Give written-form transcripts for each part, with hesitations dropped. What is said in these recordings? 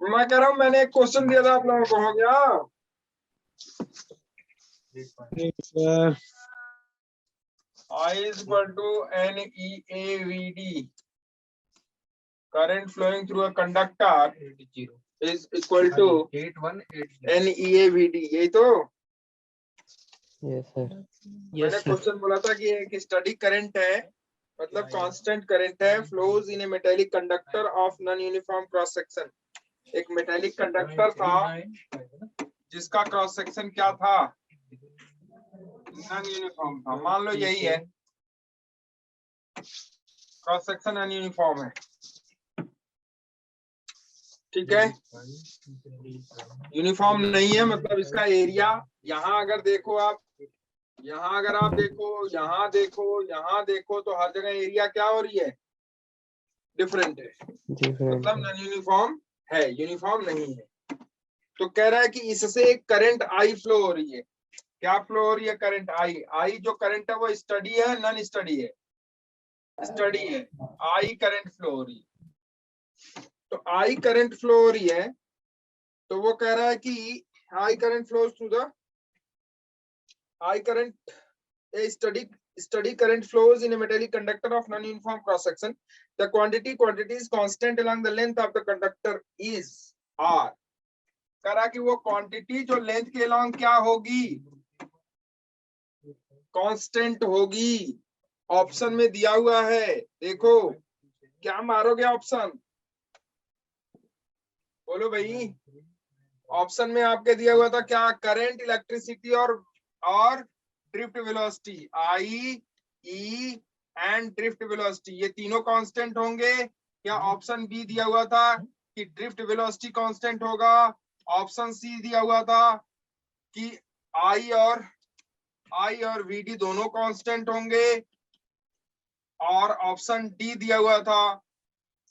मैं कह रहा हूँ मैंने एक क्वेश्चन दिया था आप लोगों को, हो गया? Sir I is equal to NEAVD, current flowing through a conductor is equal to NEAVD, यही तो? Yes sir. मैंने क्वेश्चन बोला था कि एक स्टडी करंट है, मतलब कांस्टेंट करंट है, flows in A metallic conductor of non uniform cross section. एक मेटेलिक कंडक्टर था जिसका क्रॉस सेक्शन क्या था? नॉन यूनिफॉर्म था। मान लो यही है, क्रॉस सेक्शन नॉन यूनिफॉर्म है, ठीक है? यूनिफॉर्म नहीं है, मतलब इसका एरिया, यहाँ अगर देखो आप, यहाँ अगर आप देखो, यहाँ देखो, यहाँ देखो, तो हर जगह एरिया क्या हो रही है? डिफरेंट है, मतलब नॉन यूनिफॉर्म है, यूनिफॉर्म नहीं है। तो कह रहा है कि इससे एक करंट आई फ्लो हो रही है। क्या फ्लो हो रही है? Current I. आई जो करंट है वो स्टडी है, नॉन स्टडी है? स्टडी है। आई करंट फ्लो हो रही है। तो आई करंट फ्लो हो रही है, तो वो कह रहा है कि I current flows through the I current A steady current flows in a metallic conductor of non-uniform cross section. The quantity is constant along the length of the conductor is R. करा कि वो quantity जो length के along क्या होगी? Constant होगी। Option में दिया हुआ है, देखो क्या मारोगे ऑप्शन? बोलो भाई। ऑप्शन में आपके दिया हुआ था क्या? करंट, इलेक्ट्रिसिटी और drift velocity, I, E and drift velocity, ये तीनों कांस्टेंट होंगे। क्या ऑप्शन बी दिया हुआ था कि ड्रिफ्ट वेलोसिटी कांस्टेंट होगा? ऑप्शन सी दिया हुआ था कि आई और वीडी दोनों कांस्टेंट होंगे, और ऑप्शन डी दिया हुआ था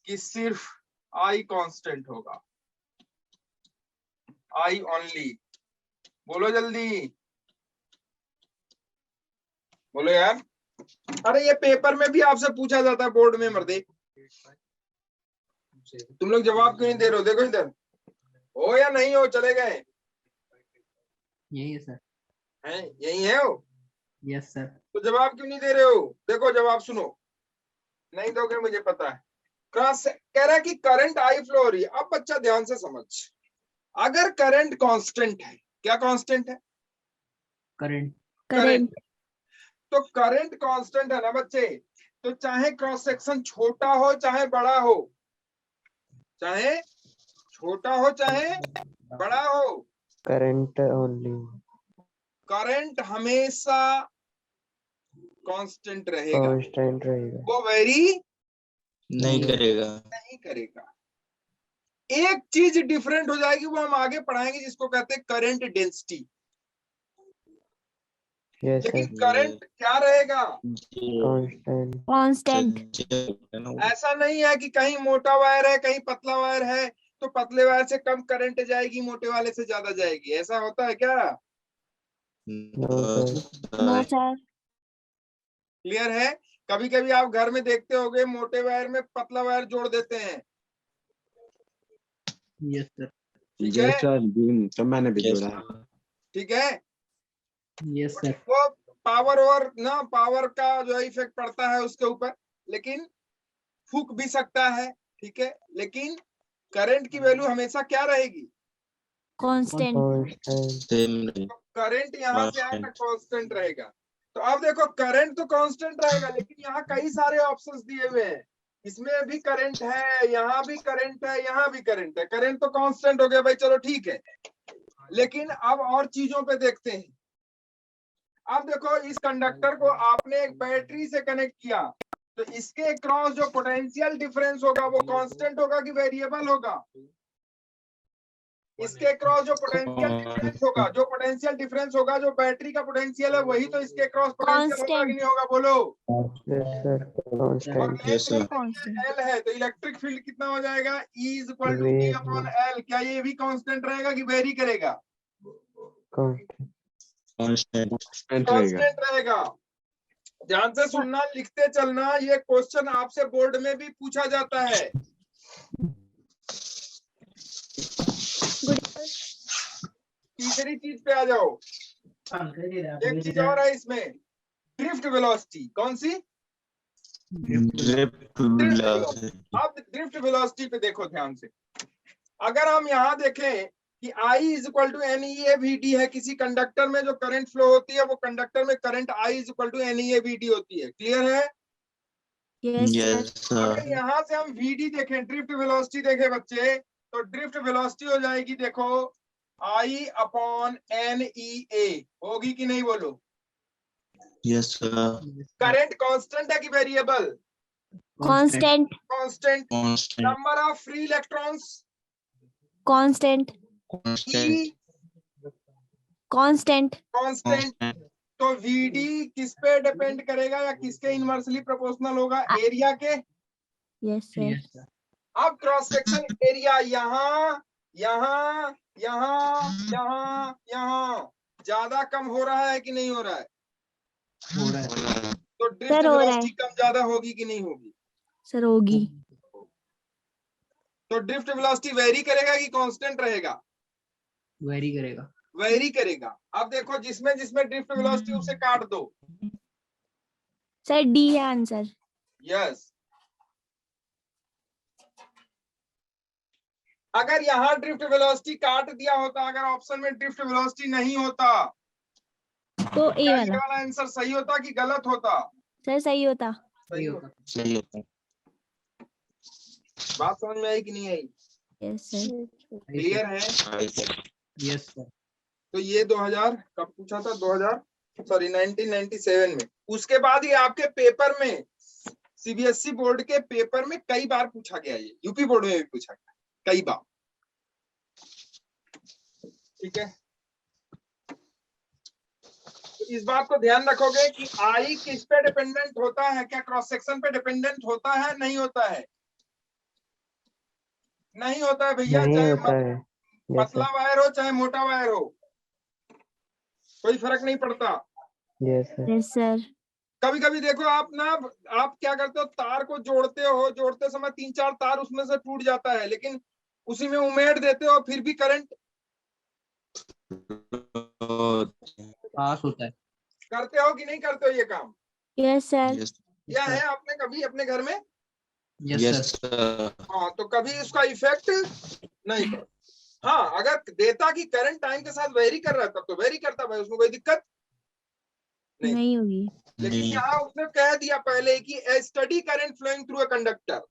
कि सिर्फ आई कांस्टेंट होगा, आई ओनली। बोलो जल्दी, बोलो यार। अरे ये पेपर में भी आपसे पूछा जाता है, बोर्ड में मर्दे। तुम लोग जवाब क्यों नहीं दे रहे हो? देखो इधर, हो या नहीं हो? चले गए? यही है सर। हैं? यही है हो? Yes sir. तो जवाब क्यों नहीं दे रहे हो? देखो जवाब सुनो, नहीं दोगे मुझे पता है। क्रॉस कह रहा है कि करंट आई फ्लो हो रही है। अब बच्चा ध्यान से समझ, अगर करंट कांस्टेंट है, क्या कांस्टेंट है? करंट। तो करंट कांस्टेंट है ना बच्चे, तो चाहे क्रॉस सेक्शन छोटा हो चाहे बड़ा हो, चाहे छोटा हो चाहे बड़ा हो, करंट ओनली, करंट हमेशा कांस्टेंट रहेगा, कांस्टेंट रहेगा, वो वेरी नहीं करेगा। एक चीज डिफरेंट हो जाएगी, वो हम आगे पढ़ाएंगे, जिसको कहते हैं करंट डेंसिटी। यस लेकिन सर, करंट क्या रहेगा? कांस्टेंट। ऐसा नहीं है कि कहीं मोटा वायर है कहीं पतला वायर है, तो पतले वायर से कम करंट जाएगी, मोटे वाले से ज्यादा जाएगी, ऐसा होता है क्या? No sir. क्लियर है? कभी कभी आप घर में देखते होंगे, मोटे वायर में पतला वायर जोड़ देते हैं। Yes sir. ठीक है, तो मैंने भी जोड़ा। ठीक है। Yes sir. वो पावर और ना पावर का जो इफेक्ट पड़ता है उसके ऊपर, लेकिन फूक भी सकता है, ठीक है। लेकिन करंट की वैल्यू हमेशा क्या रहेगी? कांस्टेंट। करंट यहाँ से यहाँ तक कांस्टेंट रहेगा। तो अब देखो, करंट तो कांस्टेंट रहेगा, लेकिन यहाँ कई सारे ऑप्शंस दिए हुए हैं। इसमें भी करंट है, यहाँ भी करंट है, यहाँ भी करंट है। करंट तो कांस्टेंट हो गया भाई, चलो ठीक है। लेकिन अब और चीजों पे देखते हैं। अब देखो, इस कंडक्टर को आपने एक बैटरी से कनेक्ट किया, तो इसके क्रॉस जो पोटेंशियल डिफरेंस होगा वो कांस्टेंट होगा कि वेरिएबल होगा? इसके क्रॉस जो पोटेंशियल डिफरेंस होगा, जो बैटरी का पोटेंशियल है, वही तो इसके क्रॉस पोटेंशियल होगा कि नहीं होगा? बोलो। एल है तो इलेक्ट्रिक फील्ड कितना हो जाएगा? E is equal to E upon L। क्या ये भी कांस्टेंट रहेगा कि वेरी करेगा? कांस्टेंट रहेगा। ध्यान से सुनना, लिखते चलना, ये क्वेश्चन आपसे बोर्ड में भी पूछा जाता है। तीसरी चीज पे आ जाओ। एक चीज और है इसमें, ड्रिफ्ट वेलोसिटी। कौन सी? Drift velocity. अब ड्रिफ्ट वेलोसिटी पे देखो ध्यान से। अगर हम यहाँ देखें कि I is equal to NEAVD है, किसी कंडक्टर में जो करंट फ्लो होती है वो कंडक्टर में current I is equal to NEAVD होती है। क्लियर है? Yes, sir. यस अगर यहाँ से हम VD देखें, ड्रिफ्ट वेलोसिटी देखें बच्चे, तो ड्रिफ्ट वेलोसिटी हो जाएगी देखो I अपॉन NEA। होगी कि नहीं बोलो? Yes sir. करंट कांस्टेंट है कि variable? Constant. Constant. Constant. Number of free electrons? Constant. E Constant. Constant. तो VD किस पे डिपेंड करेगा या किसके इनवर्सली प्रोपोर्शनल होगा? एरिया के। Yes, sir. अब क्रॉस सेक्शन एरिया यहाँ यहाँ यहाँ यहाँ यहाँ ज्यादा कम हो रहा है कि नहीं हो रहा है? हो रहा है। तो ड्रिफ्ट सर, हो रहा है। वेलोसिटी कम ज्यादा होगी कि नहीं होगी? सर होगी। तो ड्रिफ्ट वेलोसिटी वेरी करेगा कि कांस्टेंट रहेगा? वेरी करेगा। वेरी करेगा। अब देखो जिसमें जिसमें ड्रिफ्ट वेलोसिटी उसे काट दो। सर डी है आंसर। यस। अगर यहाँ ड्रिफ्ट वेलोसिटी काट दिया होता, अगर ऑप्शन में ड्रिफ्ट वेलोसिटी नहीं होता, तो ए क्या ये वाला। वाला आंसर सही होता कि गलत होता? सर सही होता। सही होता। सही होता। बात समझ में आई कि नहीं आई? Yes sir. क्लियर है? Yes sir. तो ये 2000 कब पूछा था? 1997 में। उसके बाद ये आपके पेपर में, CBSE बोर्ड के पेपर में कई बार पूछा गया, ये यूपी बोर्ड में भी पूछा गया कई बार। ठीक है, तो इस बात को ध्यान रखोगे कि I किस पे डिपेंडेंट होता है? क्या क्रॉस सेक्शन पे डिपेंडेंट होता है? नहीं होता है? नहीं होता है भैया। नहीं चाहे होता है। पतला वायर हो चाहे मोटा वायर हो, कोई फर्क नहीं पड़ता। Yes sir. Yes sir. कभी कभी देखो आप ना, आप क्या करते हो, तार को जोड़ते हो, जोड़ते समय 3-4 तार उसमें से टूट जाता है, लेकिन उसी में उमेड़ देते हो, फिर भी करंट पास होता है। करते हो कि नहीं करते हो ये काम? Yes sir. क्या है आपने कभी अपने घर में? Yes sir. हाँ, तो कभी उसका इफेक्ट नहीं पड़ा। हाँ, अगर देता कि करंट टाइम के साथ वेरी कर रहा है तब तो वेरी करता भाई, उसमें कोई दिक्कत नहीं होगी। लेकिन यहाँ उसने कह दिया पहले कि a steady current flowing through a conductor.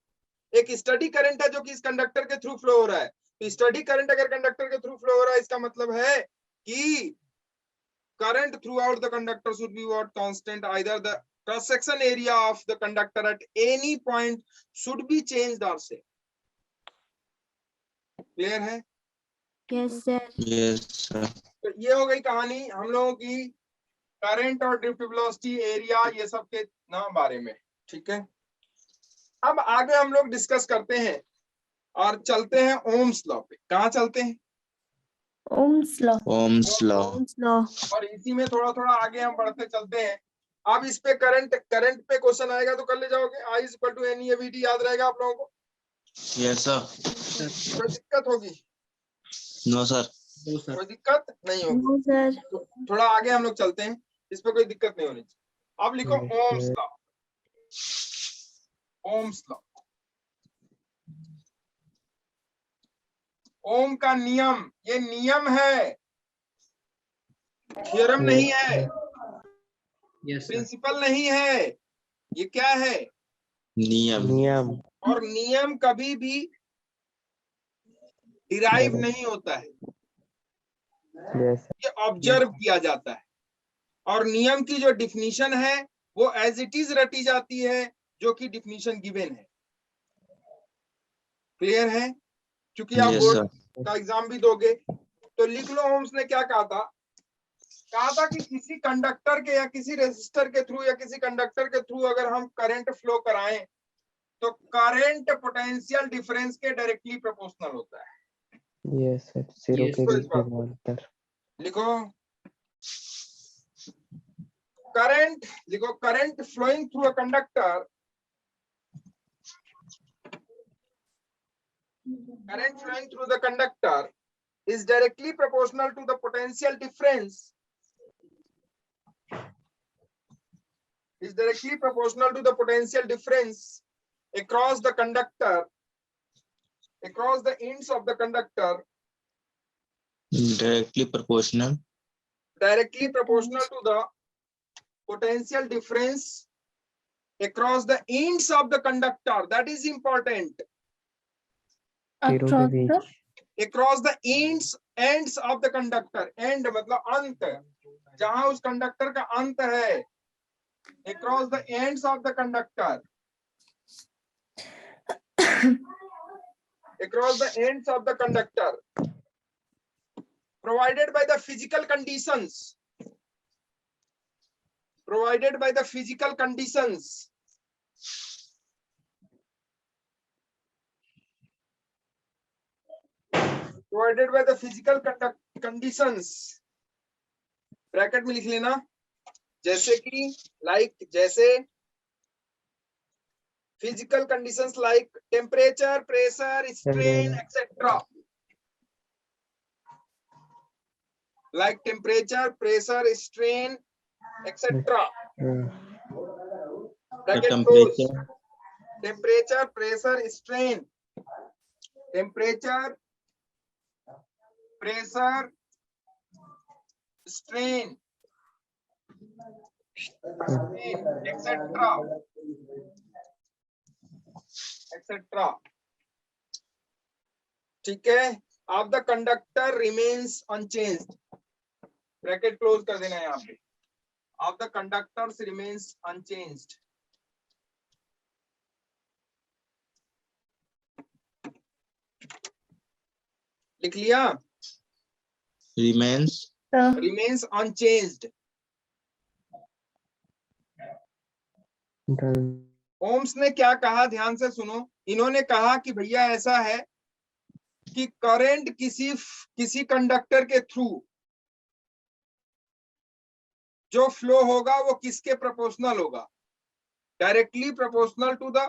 एक स्टडी करंट है जो कि इस कंडक्टर के थ्रू फ्लो हो रहा है। तो स्टडी करंट अगर कंडक्टर के थ्रू फ्लो हो रहा है, इसका मतलब है कि current throughout the conductor should be what? Constant. Either the cross section area of the conductor at any point should be changed or same. Clear है? Yes sir. Yes sir. तो ये हो गई कहानी हम लोगों की करंट और ड्रिफ्ट वेलोसिटी, एरिया, ये सब के नाम बारे में। ठीक है, अब आगे हम लोग डिस्कस करते हैं और चलते हैं ओम्स लॉ पे। कहाँ चलते हैं? Ohm's law. Ohm's law. Ohm's law. और इसी में थोड़ा थोड़ा आगे हम बढ़ते चलते हैं। अब इस पे करंट पे क्वेश्चन आएगा तो कर ले जाओगे। I is equal to NEAVD याद रहेगा आप लोगों को? Yes sir. कोई दिक्कत होगी? No sir. कोई दिक्कत नहीं होगी। No sir. तो थोड़ा आगे हम लोग चलते हैं, इस पे कोई दिक्कत नहीं होनी चाहिए। अब लिखो ओम्स लॉ। ओम्स लॉ, ओम का नियम, ये नियम है, थ्योरम नहीं है, यस सर। प्रिंसिपल नहीं है। ये क्या है? नियम। नियम। और नियम कभी भी डिराइव नहीं होता है, यस ये ऑब्जर्व किया जाता है। और नियम की जो डिफिनीशन है वो एज इट इज रटी जाती है, जो कि डिफिनीशन गिवन है। क्लियर है? क्योंकि आप यस बोर्ड सर। का एग्जाम भी दोगे तो लिख लो। ओम्स ने क्या कहा था? कहा था कि किसी कंडक्टर के या किसी रेजिस्टर के थ्रू या किसी कंडक्टर के थ्रू अगर हम करंट फ्लो कराएं तो करंट पोटेंशियल डिफरेंस के डायरेक्टली प्रोपोर्शनल होता है। Yes sir. जीरो के Yes. बीच में अंतर। लिखो करंट, लिखो current flowing through a conductor, current flowing through the conductor is directly proportional to the potential difference across the conductor, across the ends of the conductor, Directly proportional to the potential difference across the ends of the conductor. That is important. Zero के बीच. Across the ends of the conductor. End मतलब अंत, जहां उस conductor का अंत है. Across the ends of the conductor. Across the ends of the conductor. Provided by the physical conditions. Provided by the physical conditions. Provided by the physical conditions. Bracket में लिख लेना, जैसे कि जैसे physical conditions like temperature, pressure, strain, etc. Like temperature, pressure, strain, etc. Bracket close. Temperature, pressure, strain. Temperature, pressure, strain, etc. etc. ठीक है. Of the conductor remains unchanged. Bracket close कर देना है यहाँ पे. Of the conductors remains unchanged. लिख लिया. remains unchanged. Done. Ohms ने क्या कहा, ध्यान से सुनो. इन्होंने कहा कि भैया ऐसा है कि करंट किसी कंडक्टर के थ्रू जो फ्लो होगा वो किसके प्रोपोर्शनल होगा? Directly proportional to the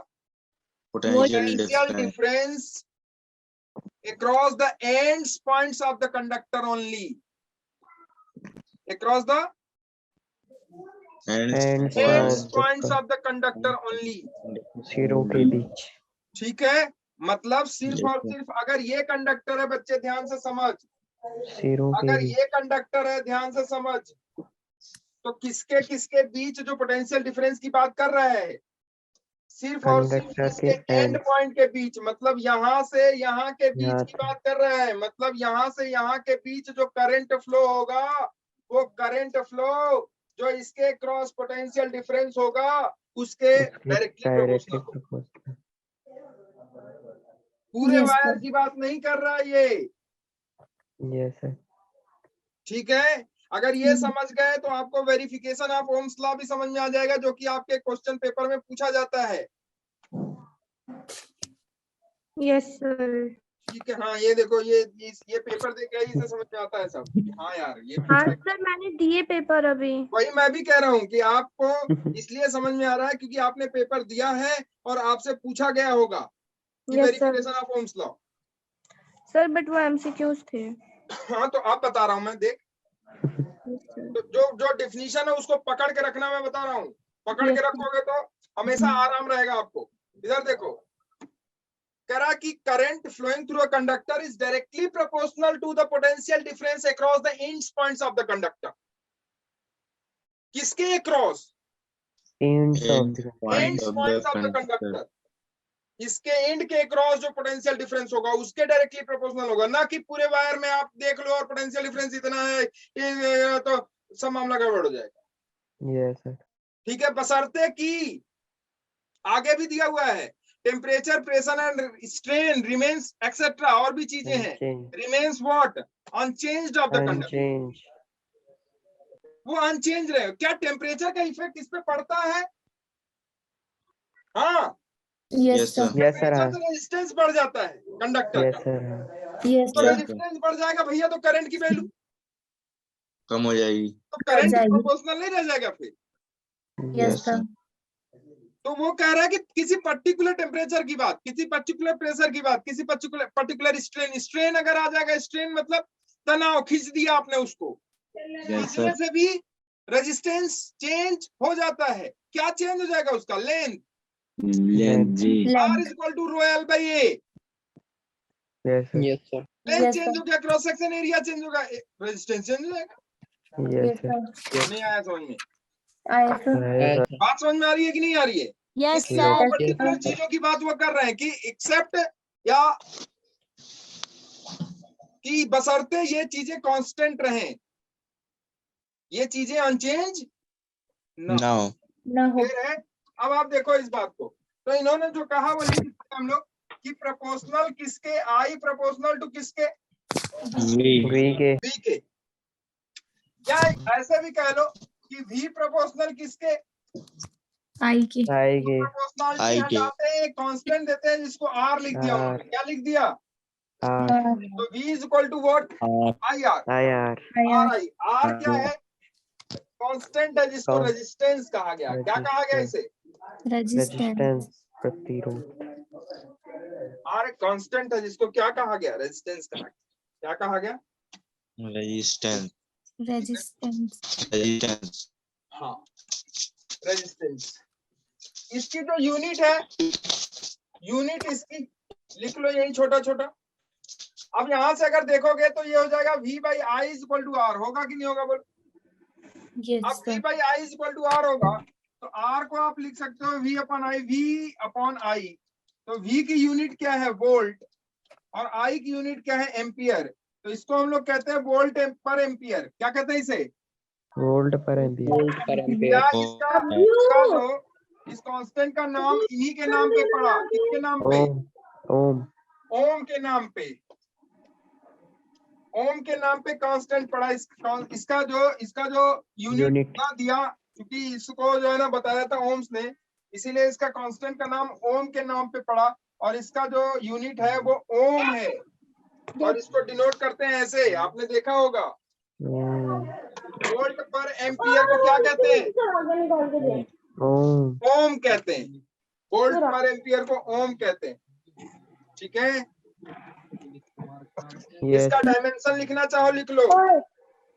potential difference across the ends points of the conductor only. Across the ends points of the conductor only. Zero के बीच. ठीक है. मतलब सिर्फ और सिर्फ अगर ये कंडक्टर है, बच्चे ध्यान से समझ, Zero के अगर बीच. ये कंडक्टर है, ध्यान से समझ, तो किसके किसके बीच जो पोटेंशियल डिफरेंस की बात कर रहा है? सिर्फ और सिर्फ इसके एंड पॉइंट के बीच, मतलब यहाँ से यहाँ के बीच की बात कर रहा है. मतलब यहाँ से यहाँ के बीच जो करंट फ्लो होगा, वो करंट फ्लो जो इसके क्रॉस पोटेंशियल डिफरेंस होगा उसके डायरेक्टली प्रोपोर्शनल. पूरे वायर की बात नहीं कर रहा ये. Yes sir. ठीक है. अगर ये समझ गए तो आपको वेरिफिकेशन ऑफ ओम्स लॉ भी समझ में आ जाएगा, जो कि आपके क्वेश्चन पेपर में पूछा जाता है. Yes sir. ठीक है. हाँ ये देखो, ये पेपर देख के इसे समझ में आता है सब. हाँ यार ये हाँ सर, मैंने दिए पेपर अभी. वही मैं भी कह रहा हूँ कि आपको इसलिए समझ में आ रहा है क्योंकि आपने पेपर दिया है और आपसे पूछा गया होगा verification of Ohm's law. Sir but वो एमसीक्यूज थे. हाँ तो आप बता रहा हूँ मैं. देख, तो जो डेफिनेशन है उसको पकड़ के रखना. मैं बता रहा हूँ, पकड़ के रखोगे तो हमेशा आराम रहेगा आपको. इधर देखो, कह रहा कि current flowing through a conductor is directly proportional to the potential difference across the ends points of the conductor. किसके across? Ends of the ends points of the conductor. इसके एंड के अक्रॉस जो पोटेंशियल डिफरेंस होगा उसके directly proportional होगा. ना कि पूरे वायर में आप देख लो और पोटेंशियल डिफरेंस इतना है, तो सब मामला गड़बड़ हो जाएगा. Yes sir. ठीक है. बशर्ते कि आगे भी दिया हुआ है temperature, pressure and strain remains etcetera, और भी चीजें हैं. Remains what? Unchanged of the conductor. Unchanged. वो अनचेंज रहे. क्या टेम्परेचर का इफेक्ट इस पे पड़ता है? हाँ. yes sir रेजिस्टेंस बढ़ जाता है कंडक्टर Yes का. sir. यस तो सर. रेजिस्टेंस बढ़ जाएगा भैया, तो करंट की वैल्यू कम हो जाएगी. तो करंट जाएगी. प्रोपोर्शनल नहीं रह जाएगा फिर. Yes sir. तो वो कह रहा है कि किसी पर्टिकुलर टेम्परेचर की बात, किसी पर्टिकुलर प्रेशर की बात, किसी पर्टिकुलर स्ट्रेन अगर आ जाएगा, स्ट्रेन मतलब तनाव, खींच दिया आपने उसको, Yes, खींचने sir. से भी रेजिस्टेंस चेंज हो जाता है। क्या चेंज हो जाएगा उसका? Length. Length G. R is equal to rho L by A. Yes, sir. Yes, sir. Length change हो गया, क्रॉस सेक्शन एरिया चेंज होगा, रेजिस्टेंस चेंज हो जाएगा। Yes, sir. नहीं आया समझ में? Yes, sir. बात समझ में आ रही है कि नहीं आ रही है? Yes, इसलिए sir. वो पर्टिकुलर चीजों की बात वो कर रहे हैं कि एक्सेप्ट या कि बशर्ते ये चीजें कांस्टेंट रहें, ये चीजें अनचेंज No. क्लियर है? अब आप देखो इस बात को, तो इन्होंने जो कहा वो लिख दिया हम लोग कि प्रोपोर्शनल किसके, आई प्रोपोर्शनल टू किसके, V. V के V के, या ऐसे भी कह लो कि V प्रोपोर्शनल किसके, I की I के प्रोपोर्शनलिटी I के। हटाते हैं, कांस्टेंट देते हैं जिसको R लिख दिया उन्होंने। क्या लिख दिया? R तो V is equal to what? R. I R. IR R I, R क्या है? कांस्टेंट है जिसको Con- रेजिस्टेंस कहा गया। क्या कहा गया इसे? रेजिस्टेंस प्रतिरोध आर कांस्टेंट है जिसको क्या कहा गया? रेजिस्टेंस कहा गया। क्या कहा गया? Resistance. Resistance. Resistance. हाँ, रेजिस्टेंस। इसकी जो यूनिट है, यूनिट इसकी लिख लो यही छोटा छोटा। अब यहां से अगर देखोगे तो ये हो जाएगा V by I is equal to R. होगा कि नहीं होगा बोलो? Yes, अब V sir. By I is equal to R होगा तो R को आप लिख सकते हो V upon I, V upon I. तो V की यूनिट क्या है? वोल्ट, और I की यूनिट क्या है? एम्पियर। तो इसको हम लोग कहते हैं वोल्ट पर एम्पियर। क्या कहते हैं इसे? वोल्ट पर एम्पियर Volt per ampere. क्या इसका जो इस कांस्टेंट का नाम इन्हीं के नाम पे पड़ा। किसके नाम पे? ओम ओम ओम के नाम पे। ओम के नाम पे कांस्टेंट पड़ा। इसका जो यूनिट यूनिट ना दिया, क्योंकि इसको जो है ना बताया था ओम्स ने, इसीलिए इसका कांस्टेंट का नाम ओम के नाम पे पड़ा। और इसका जो यूनिट है वो ओम है, और इसको डिनोट करते हैं ऐसे, आपने देखा होगा। वोल्ट पर एम्पियर को क्या कहते हैं? ओम ओम कहते हैं। वोल्ट पर एम्पियर को ओम कहते हैं। ठीक है, यस इसका डायमेंशन लिखना चाहो लिख लो।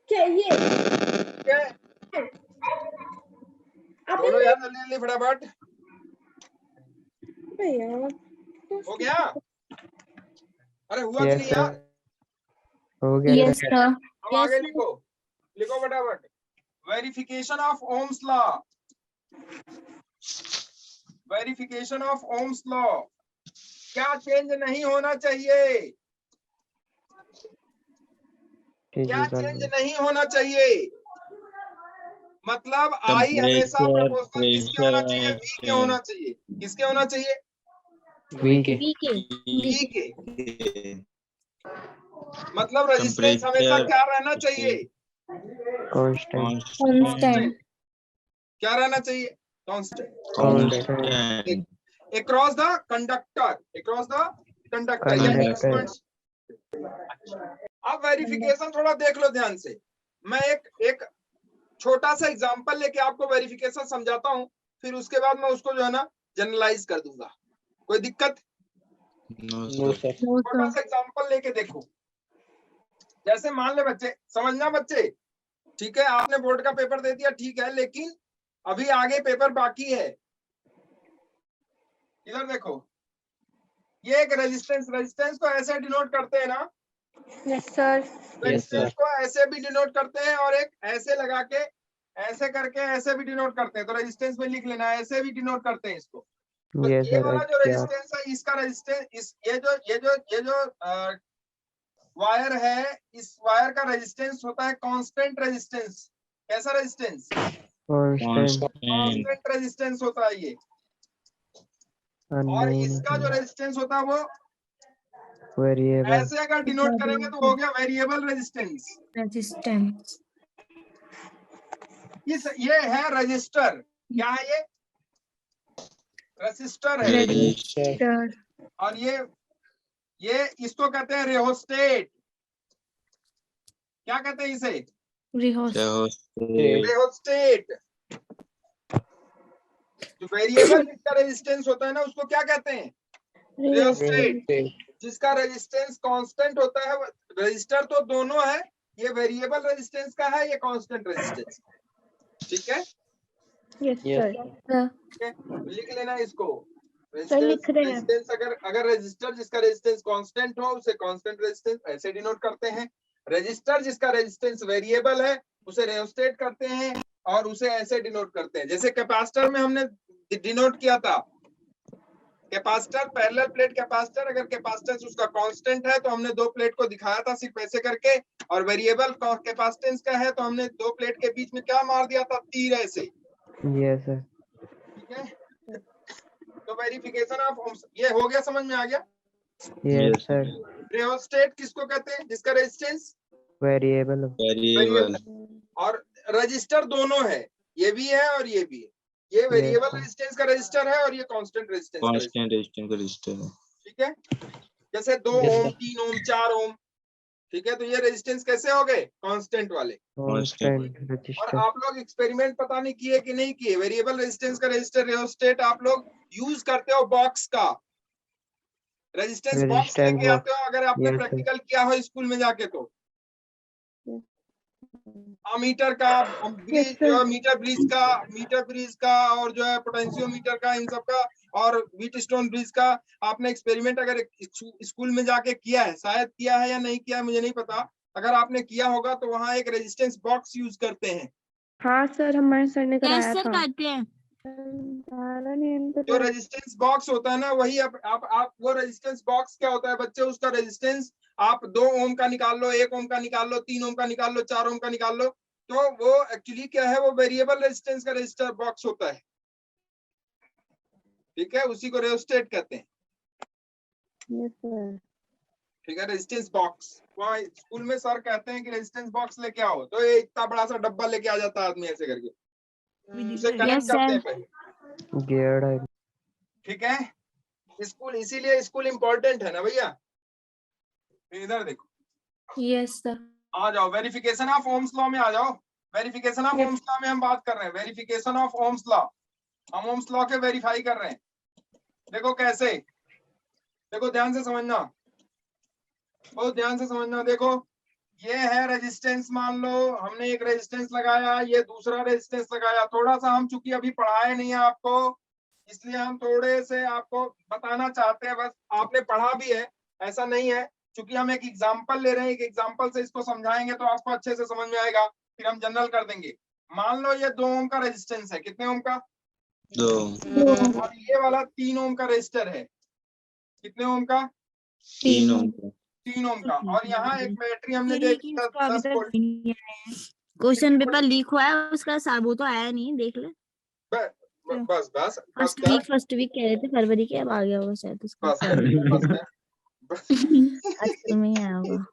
ठीक है, बोलो यार जल्दी जल्दी फटाफट। हो गया? अरे हुआ कि यस नहीं यार? हो गया Yes, सर sir. अब आगे लिखो, लिखो फटाफट। Verification of Ohm's law, verification of Ohm's law. क्या चेंज नहीं होना चाहिए? क्या चेंज नहीं होना चाहिए? मतलब आई हमेशा प्रोपोर्शनल किसके होना चाहिए? V के होना चाहिए। किसके होना चाहिए? V के V के। मतलब रेजिस्टेंस हमेशा क्या रहना चाहिए? Constant Constant. क्या रहना चाहिए? Constant. Constant across the conductor, across the conductor या Conductor. instruments। अब वेरिफिकेशन थोड़ा देख लो ध्यान से। मैं एक छोटा सा एग्जांपल लेके आपको वेरिफिकेशन समझाता हूँ, फिर उसके बाद मैं उसको जो है ना जनरलाइज कर दूंगा। कोई दिक्कत? No, No, sir. sir. No, छोटा sir. सा एग्जांपल लेके देखो। जैसे मान ले बच्चे, समझना बच्चे, ठीक है, आपने बोर्ड का पेपर दे दिया, ठीक है, लेकिन अभी आगे पेपर बाकी है। इधर देखो, ये एक रेजिस्टेंस को ऐसे डिनोट करते हैं ना, Yes, sir. रेजिस्टेंस को ऐसे भी डिनोट करते हैं, और एक ऐसे लगा के ऐसे करके ऐसे भी डिनोट करते हैं। तो रेजिस्टेंस में लिख लेना, ऐसे भी डिनोट करते हैं इसको। तो यस ये वाला जो सर रेजिस्टेंस है, इसका रेजिस्टेंस, ये जो वायर है, इस वायर का रेजिस्टेंस होता है कांस्टेंट रेजिस्टेंस। कैसा रेजिस्टेंस? कांस्टेंट कांस्टेंट रेजिस्टेंस होता है ये। और इसका जो रेजिस्टेंस होता है वो वेरिएबल ऐसे अगर डिनोट करेंगे तो हो गया वेरिएबल रेजिस्टेंस। Resistance. ये है रजिस्टर। क्या है ये? रजिस्टर है। Resistor. Sir. और ये इसको कहते हैं रेहोस्टेट। क्या कहते हैं इसे? Rehos. Rheostat. रेहोस्टेट। जो वेरिएबल जिसका रेजिस्टेंस होता है ना उसको क्या कहते हैं? रियोस्टेट। जिसका रेजिस्टेंस कांस्टेंट होता है, रजिस्टर तो दोनों है, ये वेरिएबल रेजिस्टेंस का है, ये कांस्टेंट रेजिस्टेंस। ठीक है, यस सर। ठीक है? लिख लेना इसको। सर लिख रहे हैं। रेजिस्टेंस अगर रजिस्टर जिसका रेजिस्टेंस कांस्टेंट हो उसे कांस्टेंट रेजिस्टेंस ऐसे डिनोट करते हैं। रजिस्टर जिसका रेजिस्टेंस वेरिएबल है उसे रियोस्टेट करते हैं और उसे ऐसे डिनोट करते हैं। जैसे कैपेसिटर में हमने डिनोट किया था, कैपेसिटर पैरेलल प्लेट कैपेसिटर, अगर कैपेसिटेंस उसका कांस्टेंट है तो हमने दो प्लेट को दिखाया था सिर्फ ऐसे करके, और वेरिएबल कैपेसिटेंस का है तो हमने दो प्लेट के बीच में क्या मार दिया था? तीर ऐसे। Yes sir. ठीक है, तो वेरिफिकेशन ऑफ ओम्स ये हो गया, समझ में आ गया? Yes sir. रियोस्टेट किसको कहते हैं? जिसका रेजिस्टेंस वेरिएबल। वेरिएबल। और रजिस्टर दोनों है, ये भी है और ये भी है। ये वेरिएबल रेजिस्टेंस का रजिस्टर है और ये कांस्टेंट रेजिस्टेंस का कांस्टेंट रेजिस्टेंस का रजिस्टर है। ठीक है, जैसे 2 ओम 3 ओम 4 ओम। ठीक है, तो ये रेजिस्टेंस कैसे हो गए? कांस्टेंट वाले। कांस्टेंट और रजिस्टर। आप लोग एक्सपेरिमेंट पता नहीं किए कि नहीं किए, वेरिएबल रेजिस्टेंस का रजिस्टर रियोस्टेट आप लोग यूज करते हो बॉक्स का, रेजिस्टेंस बॉक्स लेके आते हो अगर आपने प्रैक्टिकल किया हो स्कूल में जाके तो। मीटर का ब्रिज, जो मीटर ब्रिज का और जो है पोटेंशियोमीटर का, इन सब का, और व्हीटस्टोन ब्रिज का आपने एक्सपेरिमेंट अगर स्कूल में जाके किया है, शायद किया है या नहीं किया है मुझे नहीं पता, अगर आपने किया होगा तो वहाँ एक रेजिस्टेंस बॉक्स यूज करते हैं। हाँ सर, हमारे सर ने कराया सर था। करते हैं। जो रेजिस्टेंस बॉक्स होता है ना वही आप वो रेजिस्टेंस बॉक्स क्या होता है बच्चे? उसका रेजिस्टेंस आप 2 ओम का निकाल लो, 1 ओम का निकाल लो, 3 ओम का निकाल लो, 4 ओम का निकाल लो, तो वो एक्चुअली क्या है? वो वेरिएबल रेजिस्टेंस का रजिस्टर बॉक्स होता है। ठीक है, उसी को रियोस्टेट कहते हैं। ठीक है, रेजिस्टेंस बॉक्स। वहाँ स्कूल में सर कहते हैं कि रेजिस्टेंस बॉक्स लेके आओ, तो ये इतना बड़ा सा डब्बा लेके आ जाता है आदमी ऐसे करके, उसे कनेक्ट करते हैं पहले। गियर्ड है। ठीक है, स्कूल, इसीलिए स्कूल इंपॉर्टेंट है ना भैया। इधर देखो, यस सर। आ जाओ वेरिफिकेशन ऑफ ओम्स लॉ में आ जाओ। वेरिफिकेशन ऑफ ओम्स लॉ में हम बात कर रहे हैं, वेरिफिकेशन ऑफ ओम्स लॉ। हम ओम्स लॉ के वेरीफाई कर रहे हैं। देखो कैसे, देखो ध्यान से समझना, बहुत ध्यान से समझना। देखो ये है रेजिस्टेंस, मान लो हमने एक रेजिस्टेंस लगाया, ये दूसरा रेजिस्टेंस लगाया। थोड़ा सा हम चूंकि अभी पढ़ाए नहीं है आपको, इसलिए हम थोड़े से आपको बताना चाहते हैं, बस आपने पढ़ा भी है ऐसा नहीं है, क्योंकि हम एक एग्जांपल ले रहे हैं, एक एग्जांपल से इसको समझाएंगे तो आपको अच्छे से समझ में आएगा, फिर हम जनरल कर देंगे। मान लो ये 2 ओम का रेजिस्टेंस है, कितने ओम का? 2। और ये वाला 3 ओम का रेजिस्टर है, कितने ओम का? 3 ओम का। 3 ओम का। और यहाँ एक बैटरी हमने देखी 10 वोल्ट। क्वेश्चन पेपर लीक हुआ है, उसका वो तो आया नहीं, देख ले। बस फर्स्ट वीक कह रहे थे फरवरी के, अब आ गया होगा शायद उसका। अक्टूबर में ही आया होगा।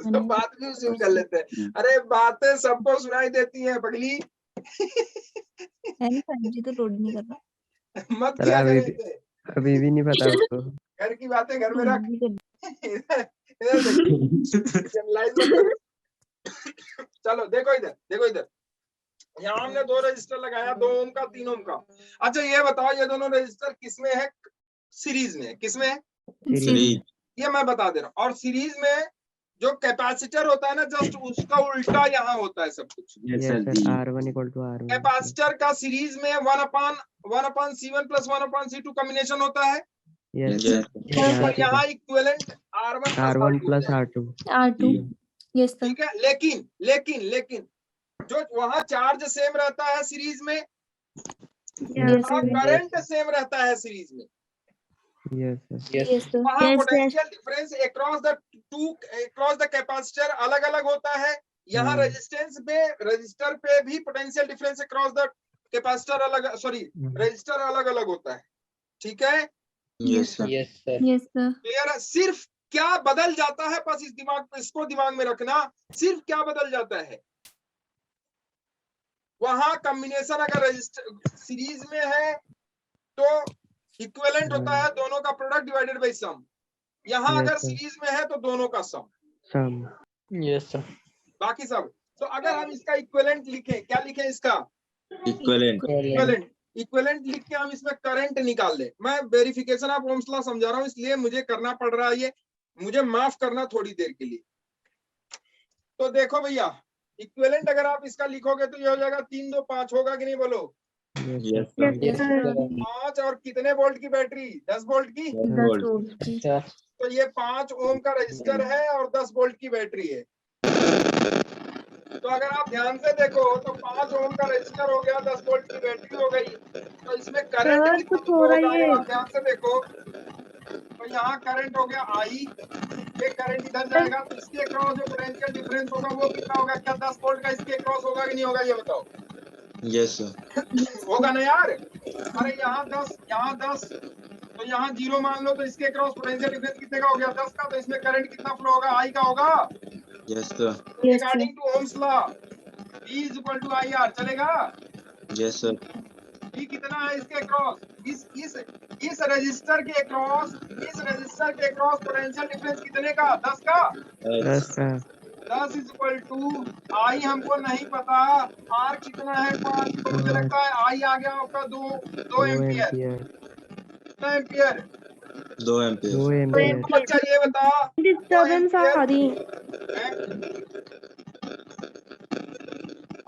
सब बात भी उसी में कर लेते हैं। अरे बातें सबको सुनाई देती हैं पगली। है नहीं, 5G तो लोड नहीं कर रहा। मत किया करें, अभी भी नहीं पता उसको। घर की बातें घर में रख। इधर चलो देखो इधर, देखो इधर, यहाँ हमने 2 रजिस्टर लगाया, 2 ओम का 3 ओम का। अच्छा ये बताओ, ये दोनों रजिस्टर किसमें है? सीरीज में है। किसमें है? सीरीज। ये मैं बता दे रहा हूँ। और सीरीज में जो कैपेसिटर होता है ना, जस्ट उसका उल्टा यहाँ होता है सब कुछ। R1 = R1। कैपेसिटर का सीरीज में 1/C1 + 1/C2 कॉम्बिनेशन होता है। और यहाँ equivalent R1 + R2। Yes sir. ठीक है, लेकिन जो वहाँ चार्ज सेम रहता है सीरीज में, करंट सेम रहता है सीरीज में। वहाँ potential difference across the capacitor अलग अलग होता है। यहाँ रजिस्टर पे भी potential difference across the capacitor अलग, सॉरी रजिस्टर अलग अलग होता है। ठीक है, यस सर। क्लियर है? सिर्फ क्या बदल जाता है, बस इसको दिमाग में रखना, सिर्फ क्या बदल जाता है, वहां कॉम्बिनेशन अगर रजिस्टर सीरीज में है तो इक्विवेलेंट होता है दोनों का प्रोडक्ट डिवाइडेड बाय सम। यहाँ अगर सीरीज में है तो दोनों का सम। Yes sir. बाकी सब तो अगर हम इसका इक्विवेलेंट लिखें, क्या लिखें इसका? इक्विवेलेंट इक्विवेलेंट इक्विवेलेंट लिख के हम इसमें करंट निकाल ले। मैं वेरिफिकेशन ऑफ ओम्स लॉ समझा रहा हूँ, इसलिए मुझे करना पड़ रहा है ये, मुझे माफ करना थोड़ी देर के लिए। तो देखो भैया, इक्विवेलेंट अगर आप इसका लिखोगे तो ये हो जाएगा 3 2 5, होगा कि नहीं बोलो? Yes Yes, sir. 5 और कितने वोल्ट की बैटरी? 10 वोल्ट की। 10 वोल्ट की। तो ये 5 ओम का रजिस्टर है और 10 वोल्ट की बैटरी है। तो अगर आप ध्यान से देखो तो 5 ओम का रजिस्टर हो गया, 10 वोल्ट की बैटरी हो गई। तो इसमें करंट सर, कितना कुछ हो रहा होगा? है। अगर आप ध्यान से देखो तो यहाँ करंट हो गया आई, ये करंट इधर जाएगा तो इसके क्रॉस जो पोटेंशियल डिफरेंस होगा वो कितना होगा? क्या 10 वोल्ट का इसके क्रॉस होगा कि नहीं होगा, ये बताओ? यस होगा ना यार? अरे यहाँ 10 तो यहाँ 0 मान लो, तो इसके क्रॉस पोटेंशियल डिफरेंस कितने का हो गया? 10 का। तो इसमें करंट कितना फ्लो होगा? आई का होगा। Yes sir regarding to Ohm's law V = IR चलेगा? यस सर V कितना है इसके क्रॉस? इस रजिस्टर के क्रॉस पोटेंशियल डिफरेंस कितने का? 10 का। 10 का 10 = I हमको नहीं पता, R कितना है? 5। तो मुझे लगता है I आ गया आपका 2 एम्पियर। एम्पियर कितना एम्पियर? 2 एम्पियर 2 एम्पियर बच्चा ये बता, डिस्टर्बेंस आ रही है।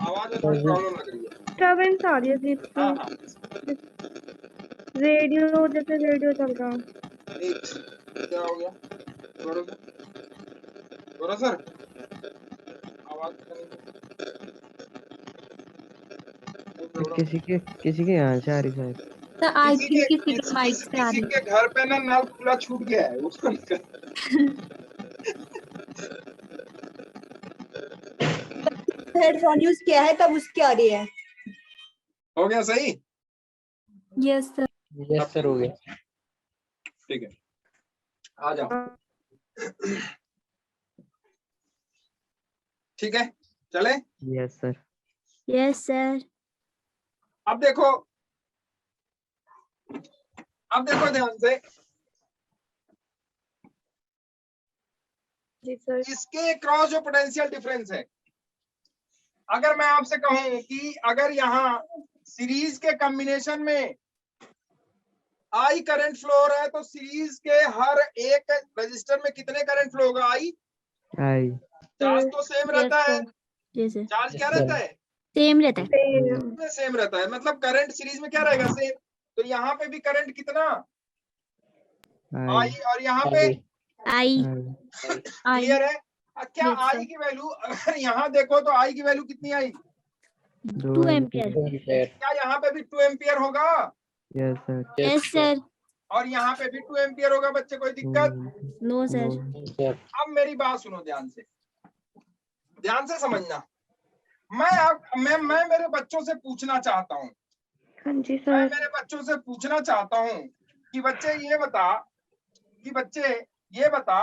आवाज में थोड़ी प्रॉब्लम लग रही है। डिस्टर्बेंस आ रही है जी। हाँ हाँ रेडियो, जैसे रेडियो चल रहा है। एक क्या हो गया? थोड़ा सर आवाज किसी के यहाँ से आ रही शायद। आई किसी थिंक के किसी के माइक से आ किसी रही के घर पे ना नल खुला छूट गया है, उसको हेडफोन यूज किया है तब उसकी आ रही है। हो गया सही? Yes sir. यस सर हो गया। ठीक है, आ जाओ। ठीक है, चले। Yes sir. Yes sir. अब देखो ध्यान से, जी सर। इसके क्रॉस जो पोटेंशियल डिफरेंस है, अगर मैं आपसे कहूं कि अगर यहाँ सीरीज के कॉम्बिनेशन में आई करंट फ्लो हो रहा है तो सीरीज के हर एक रजिस्टर में कितने करंट फ्लो होगा? आई चार्ज तो सेम रहता है। Yes sir. चार्ज क्या रहता है? सेम रहता है। सेम रहता है, मतलब करंट सीरीज में क्या रहेगा? सेम। तो यहाँ पे भी करंट कितना? आई। और यहाँ पे आई। क्लियर है? क्या Yes, sir. आई की वैल्यू, अगर यहाँ देखो तो आई की वैल्यू कितनी आई? 2 एम्पियर। क्या यहाँ पे भी 2 एम्पियर होगा? Yes sir. Yes sir. और यहाँ पे भी 2 एम्पियर होगा बच्चे, कोई दिक्कत? No sir. अब मेरी बात सुनो ध्यान से समझना। मैं मेरे बच्चों से पूछना चाहता हूँ, हाँ जी मैं सर। मेरे बच्चों से पूछना चाहता हूँ कि बच्चे ये बता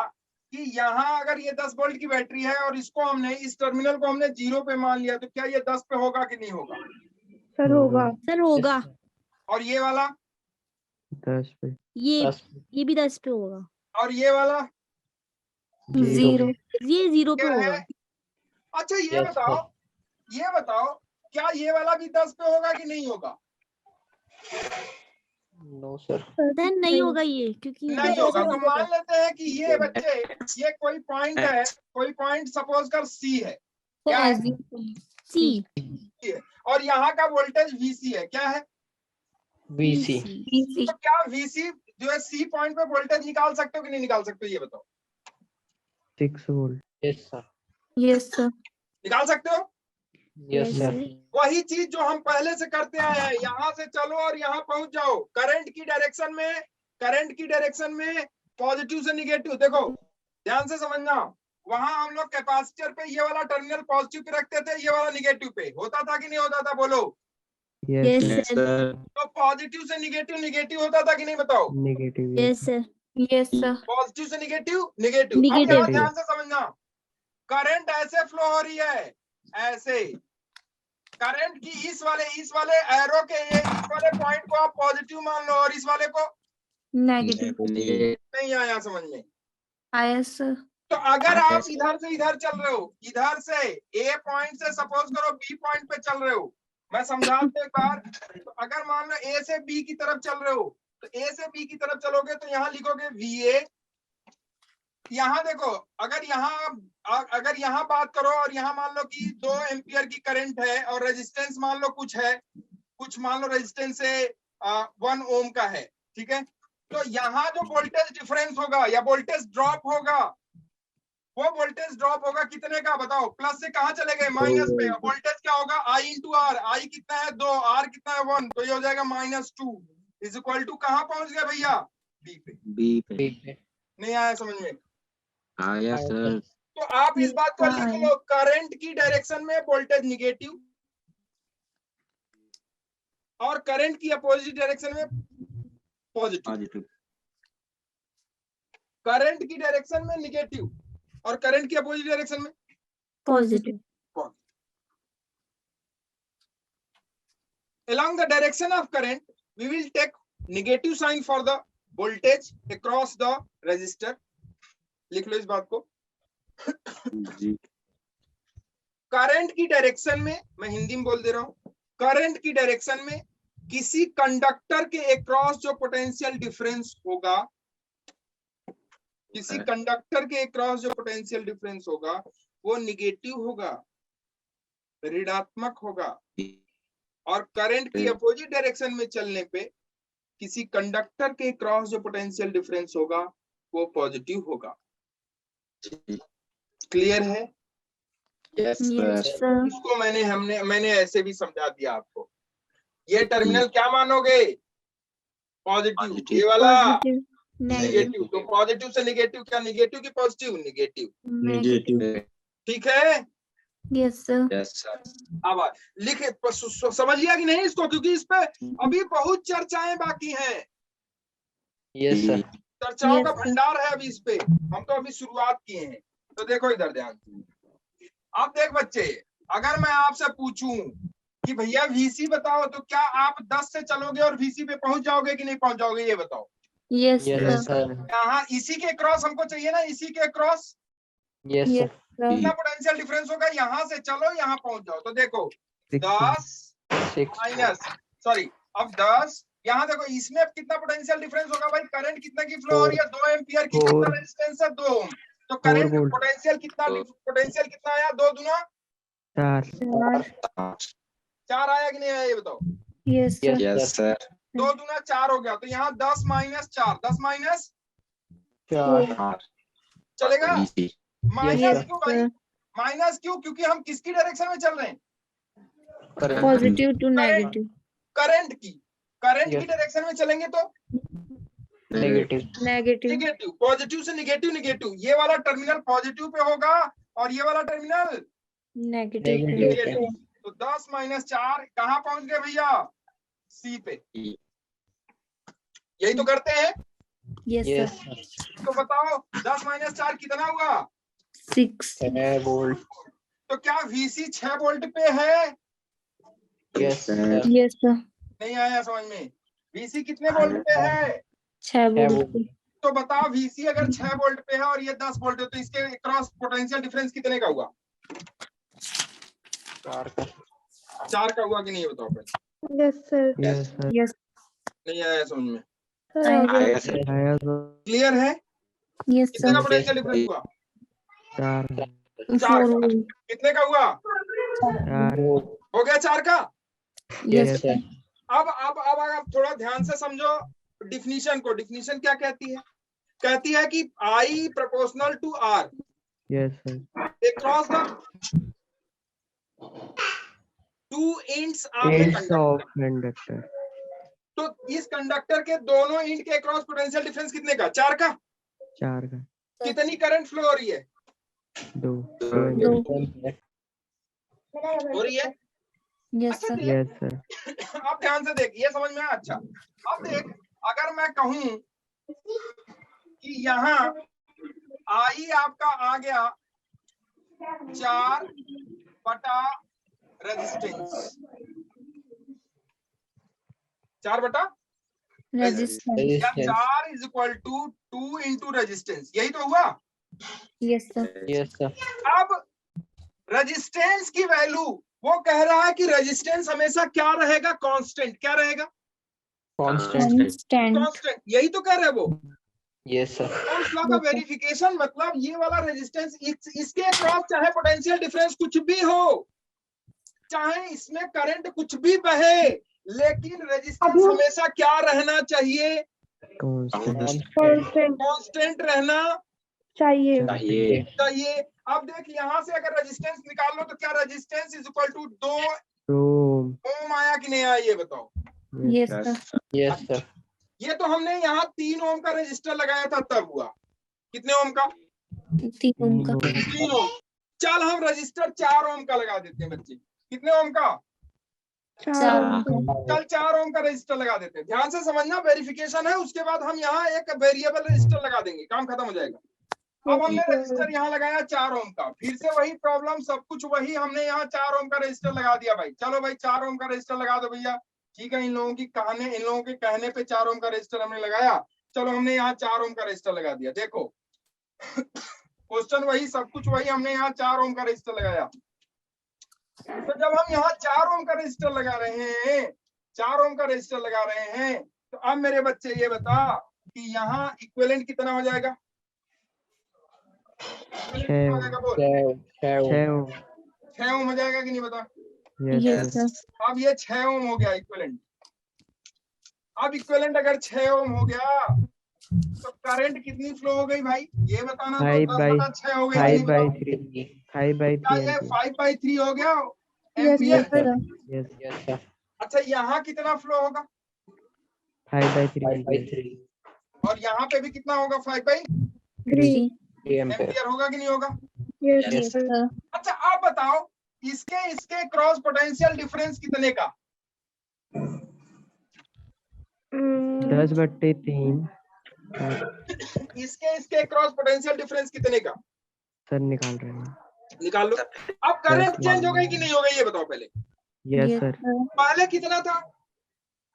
कि यहाँ अगर ये 10 वोल्ट की बैटरी है और इसको हमने, इस टर्मिनल को हमने 0 पे मान लिया, तो क्या ये 10 पे होगा कि नहीं होगा? सर होगा। सर होगा। और ये वाला 10 पे। ये भी 10 पे होगा। और ये वाला 0। ये 0 पे क्या होगा। है? अच्छा ये बताओ क्या ये वाला भी 10 पे होगा कि नहीं होगा? No sir. सर नहीं होगा ये, क्योंकि नहीं होगा। तो मान लेते हैं कि ये बच्चे, ये कोई पॉइंट है, कोई पॉइंट सपोज कर सी है, क्या है? सी। और यहाँ का वोल्टेज VC है, क्या है? VC। तो क्या VC जो है सी पॉइंट पे वोल्टेज निकाल सकते हो कि नहीं निकाल सकते हो, ये बताओ? 6 volt. Yes sir. Yes sir. निकाल सकते हो? Yes sir. वही चीज जो हम पहले से करते आए हैं, यहाँ से चलो और यहाँ पहुंच जाओ। करंट की डायरेक्शन में पॉजिटिव से निगेटिव, देखो ध्यान से समझना। वहां हम लोग कैपेसिटर पे ये वाला टर्मिनल पॉजिटिव पे रखते थे, ये वाला निगेटिव पे। होता था कि नहीं होता था, बोलो? Yes sir. तो पॉजिटिव से निगेटिव होता था कि नहीं, बताओ? Negative. Yes sir. Yes sir. Positive से निगेटिव। अब Negative. यहाँ ध्यान से समझना, करंट ऐसे फ्लो हो रही है, ऐसे। करंट की इस वाले एरो के इस वाले पॉइंट को आप पॉजिटिव मान लो और इस वाले को नेगेटिव। नहीं आया समझ में? आया सर। तो अगर आप इधर से इधर चल रहे हो, इधर से ए पॉइंट से सपोज करो बी पॉइंट पे चल रहे हो, मैं समझा दूं एक बार। तो अगर मान लो ए से बी की तरफ चल रहे हो, तो ए से बी की तरफ चलोगे तो यहाँ लिखोगे VA। यहाँ देखो, अगर यहाँ बात करो और यहाँ मान लो कि 2 एम्पियर की करंट है और रेजिस्टेंस मान लो कुछ है, कुछ मान लो रेजिस्टेंस है 1 ओम का है, ठीक है। तो यहाँ जो वोल्टेज डिफरेंस होगा या वोल्टेज ड्रॉप होगा, वो वोल्टेज ड्रॉप होगा कितने का बताओ? प्लस से कहाँ चले गए? माइनस पे। वोल्टेज क्या होगा? I into are. आई कितना है? 2, आर कितना है? 1, तो ये हो जाएगा -2 इज इक्वल टू कहाँ पहुंच गया भैया? बी पे। बी पे। ठीक है। नहीं आया समझ में? आया सर। तो आप इस बात को लिख लो, करंट की डायरेक्शन में वोल्टेज निगेटिव और करंट की अपोजिट डायरेक्शन में पॉजिटिव। करंट की डायरेक्शन में निगेटिव और करंट की अपोजिट डायरेक्शन में positive. Along the direction of current, we will take negative sign for the voltage across the resistor. लिख लो इस बात को। जी। करंट की डायरेक्शन में, मैं हिंदी में बोल दे रहा हूं, करंट की डायरेक्शन में किसी कंडक्टर के अक्रॉस जो पोटेंशियल डिफरेंस होगा, किसी कंडक्टर के अक्रॉस जो पोटेंशियल डिफरेंस होगा वो निगेटिव होगा, ऋणात्मक होगा। और करंट की अपोजिट डायरेक्शन में चलने पे किसी कंडक्टर के क्रॉस जो पोटेंशियल डिफरेंस होगा वो पॉजिटिव होगा। क्लियर है? Yes sir. इसको मैंने ऐसे भी समझा दिया आपको। ये टर्मिनल क्या मानोगे? पॉजिटिव। ये वाला नेगेटिव। तो पॉजिटिव से नेगेटिव, क्या नेगेटिव की पॉजिटिव? नेगेटिव। ठीक है? Yes sir. Yes sir. अब लिखे, समझ लिया कि नहीं इसको? क्योंकि इस पे अभी बहुत चर्चाएं बाकी हैं। Yes sir. चर्चाओं का भंडार है अभी इस पे। हम तो अभी शुरुआत किए हैं। तो देखो इधर ध्यान। अब देख बच्चे, अगर मैं आपसे पूछूं कि भैया VC बताओ, तो क्या आप 10 से चलोगे और VC पे पहुंच जाओगे कि नहीं पहुंच जाओगे? ये बताओ। Yes sir. यहाँ इसी के क्रॉस हमको चाहिए ना, इसी के क्रॉस यस सर। कितना पोटेंशियल डिफरेंस होगा? यहाँ से चलो यहाँ पहुंच जाओ। तो देखो 10 माइनस, सॉरी, अब 10, यहाँ देखो इसमें कितना पोटेंशियल डिफरेंस होगा भाई? करंट कितना की फ्लो हो रही है? 2 एम्पियर की। कितना रेजिस्टेंस है? 2 ओम। तो करंट पोटेंशियल कितना आया? 2 दूना 4 आया कि नहीं आया? ये बताओ। Yes yes sir. 2 दूना 4 हो गया। तो यहाँ 10 माइनस 4, 10 माइनस 4 चलेगा? माइनस क्यों भाई? Yes, माइनस क्यों? क्योंकि हम किसकी डायरेक्शन में चल रहे हैं? Positive to negative. करंट की डायरेक्शन में चलेंगे तो नेगेटिव। पॉजिटिव से नेगेटिव। ये वाला टर्मिनल पॉजिटिव पे होगा और ये वाला टर्मिनल नेगेटिव। तो 10 माइनस 4 कहाँ पहुंच गए भैया? सी पे। यही तो करते हैं। Yes sir. तो बताओ 10 माइनस 4 कितना हुआ? 6 वोल्ट। तो क्या VC 6 वोल्ट पे है? Yes sir. Yes sir. नहीं आया समझ में? VC कितने वोल्ट पे है? 6 वोल्ट। तो बताओ VC अगर 6 वोल्ट पे है और ये 10 वोल्ट है, तो इसके क्रॉस पोटेंशियल डिफरेंस कितने का हुआ? 4 का हुआ कि नहीं? बताओ पहले। Yes sir. यस नहीं आया समझ में? आया सर। क्लियर है? यस कितने का सर। पोटेंशियल डिफरेंस हुआ? 4 वोल्ट। कितने का हुआ? हो गया 4 का? Yes sir. अब आप थोड़ा ध्यान से समझो डिफिनीशन को। डिफिनीशन क्या कहती है? कहती है कि I proportional to R across the 2 ends of a conductor. तो इस कंडक्टर के दोनों एंड के क्रॉस पोटेंशियल डिफरेंस कितने का? 4 का। कितनी करंट फ्लो हो रही है? 2 हो रही है? Yes sir. Yes sir. आप ध्यान से देख, ये समझ में आया? अच्छा अब देख, अगर मैं कहूं कि यहाँ I आपका आ गया 4 बटा रेजिस्टेंस, 4 बटा resistance. 4 is equal to 2 into resistance. यही तो हुआ? Yes sir. Yes sir. अब रेजिस्टेंस की वैल्यू वो कह रहा है कि रेजिस्टेंस हमेशा क्या रहेगा, कांस्टेंट। क्या रहेगा? कांस्टेंट। Constant. कांस्टेंट। यही तो कह रहे हैं वो। Yes sir. ओम्स लॉ का वेरिफिकेशन मतलब ये वाला रेजिस्टेंस, इसके अक्रॉस चाहे पोटेंशियल डिफरेंस कुछ भी हो, चाहे इसमें करंट कुछ भी बहे, लेकिन रेजिस्टेंस हमेशा क्या रहना चाहिए? Constant. Constant. कांस्टेंट रहना चाहिए. चाहिए। चाहिए। अब देख यहाँ से अगर रेजिस्टेंस निकाल लो तो क्या resistance is equal to 2 Ohm. Ohm आया कि नहीं आया, ये बताओ। Yes, Yes, sir. sir. Yes sir. ये तो हमने यहाँ 3 ओम का रेजिस्टर लगाया था तब हुआ। कितने ओम का? 3 ohm का. 3 ओम। चल हम रजिस्टर 4 ओम का लगा देते हैं बच्चे। कितने ओम का? 4 ohm का. चल 4 ओम का रजिस्टर लगा देते हैं। ध्यान से समझना, वेरिफिकेशन है, उसके बाद हम यहाँ एक वेरिएबल रजिस्टर लगा देंगे, काम खत्म हो जाएगा। अब हमने रजिस्टर यहाँ लगाया 4 ओम का, फिर से वही प्रॉब्लम, सब कुछ वही, हमने यहाँ 4 ओम का रजिस्टर लगा दिया भाई। चलो भाई 4 ओम का रजिस्टर लगा दो भैया। ठीक है, इन लोगों के कहने पे 4 ओम का रजिस्टर हमने लगाया। चलो हमने यहाँ 4 ओम का रजिस्टर लगा दिया। देखो क्वेश्चन वही, सब कुछ वही, हमने यहाँ 4 ओम का रजिस्टर लगाया। तो जब हम यहाँ 4 ओम का रजिस्टर लगा रहे हैं, 4 ओम का रजिस्टर लगा रहे हैं, तो अब मेरे बच्चे ये बता कि यहाँ इक्विवेलेंट कितना हो जाएगा? कितना हो जाएगा बोल? 6 ओम हो जाएगा कि नहीं, बता। Yes, sir. अब ये 6 ओम हो गया इक्विवेलेंट। अब इक्विवेलेंट अगर 6 ओम हो गया तो करंट कितनी फ्लो हो गई भाई, ये बताना। तो 10/6 हो गई। 5/3. 5/3 क्या ये 5/3 हो गया Yes, ampere? sir. Yes. Yes sir. अच्छा, यहाँ कितना फ्लो होगा? 5/3. 5/3 और यहाँ पे भी कितना होगा? 5/3 3. एम्पियर। एम्पियर होगा कि नहीं होगा? Yes, Yes, sir. अच्छा आप बताओ, इसके क्रॉस पोटेंशियल डिफरेंस कितने का? 10/3. इसके क्रॉस पोटेंशियल डिफरेंस कितने का? सर निकाल रहे हैं. निकाल लो। अब करंट चेंज हो गई कि नहीं हो गई, ये बताओ पहले। Yes, Yes, sir. sir. पहले कितना था?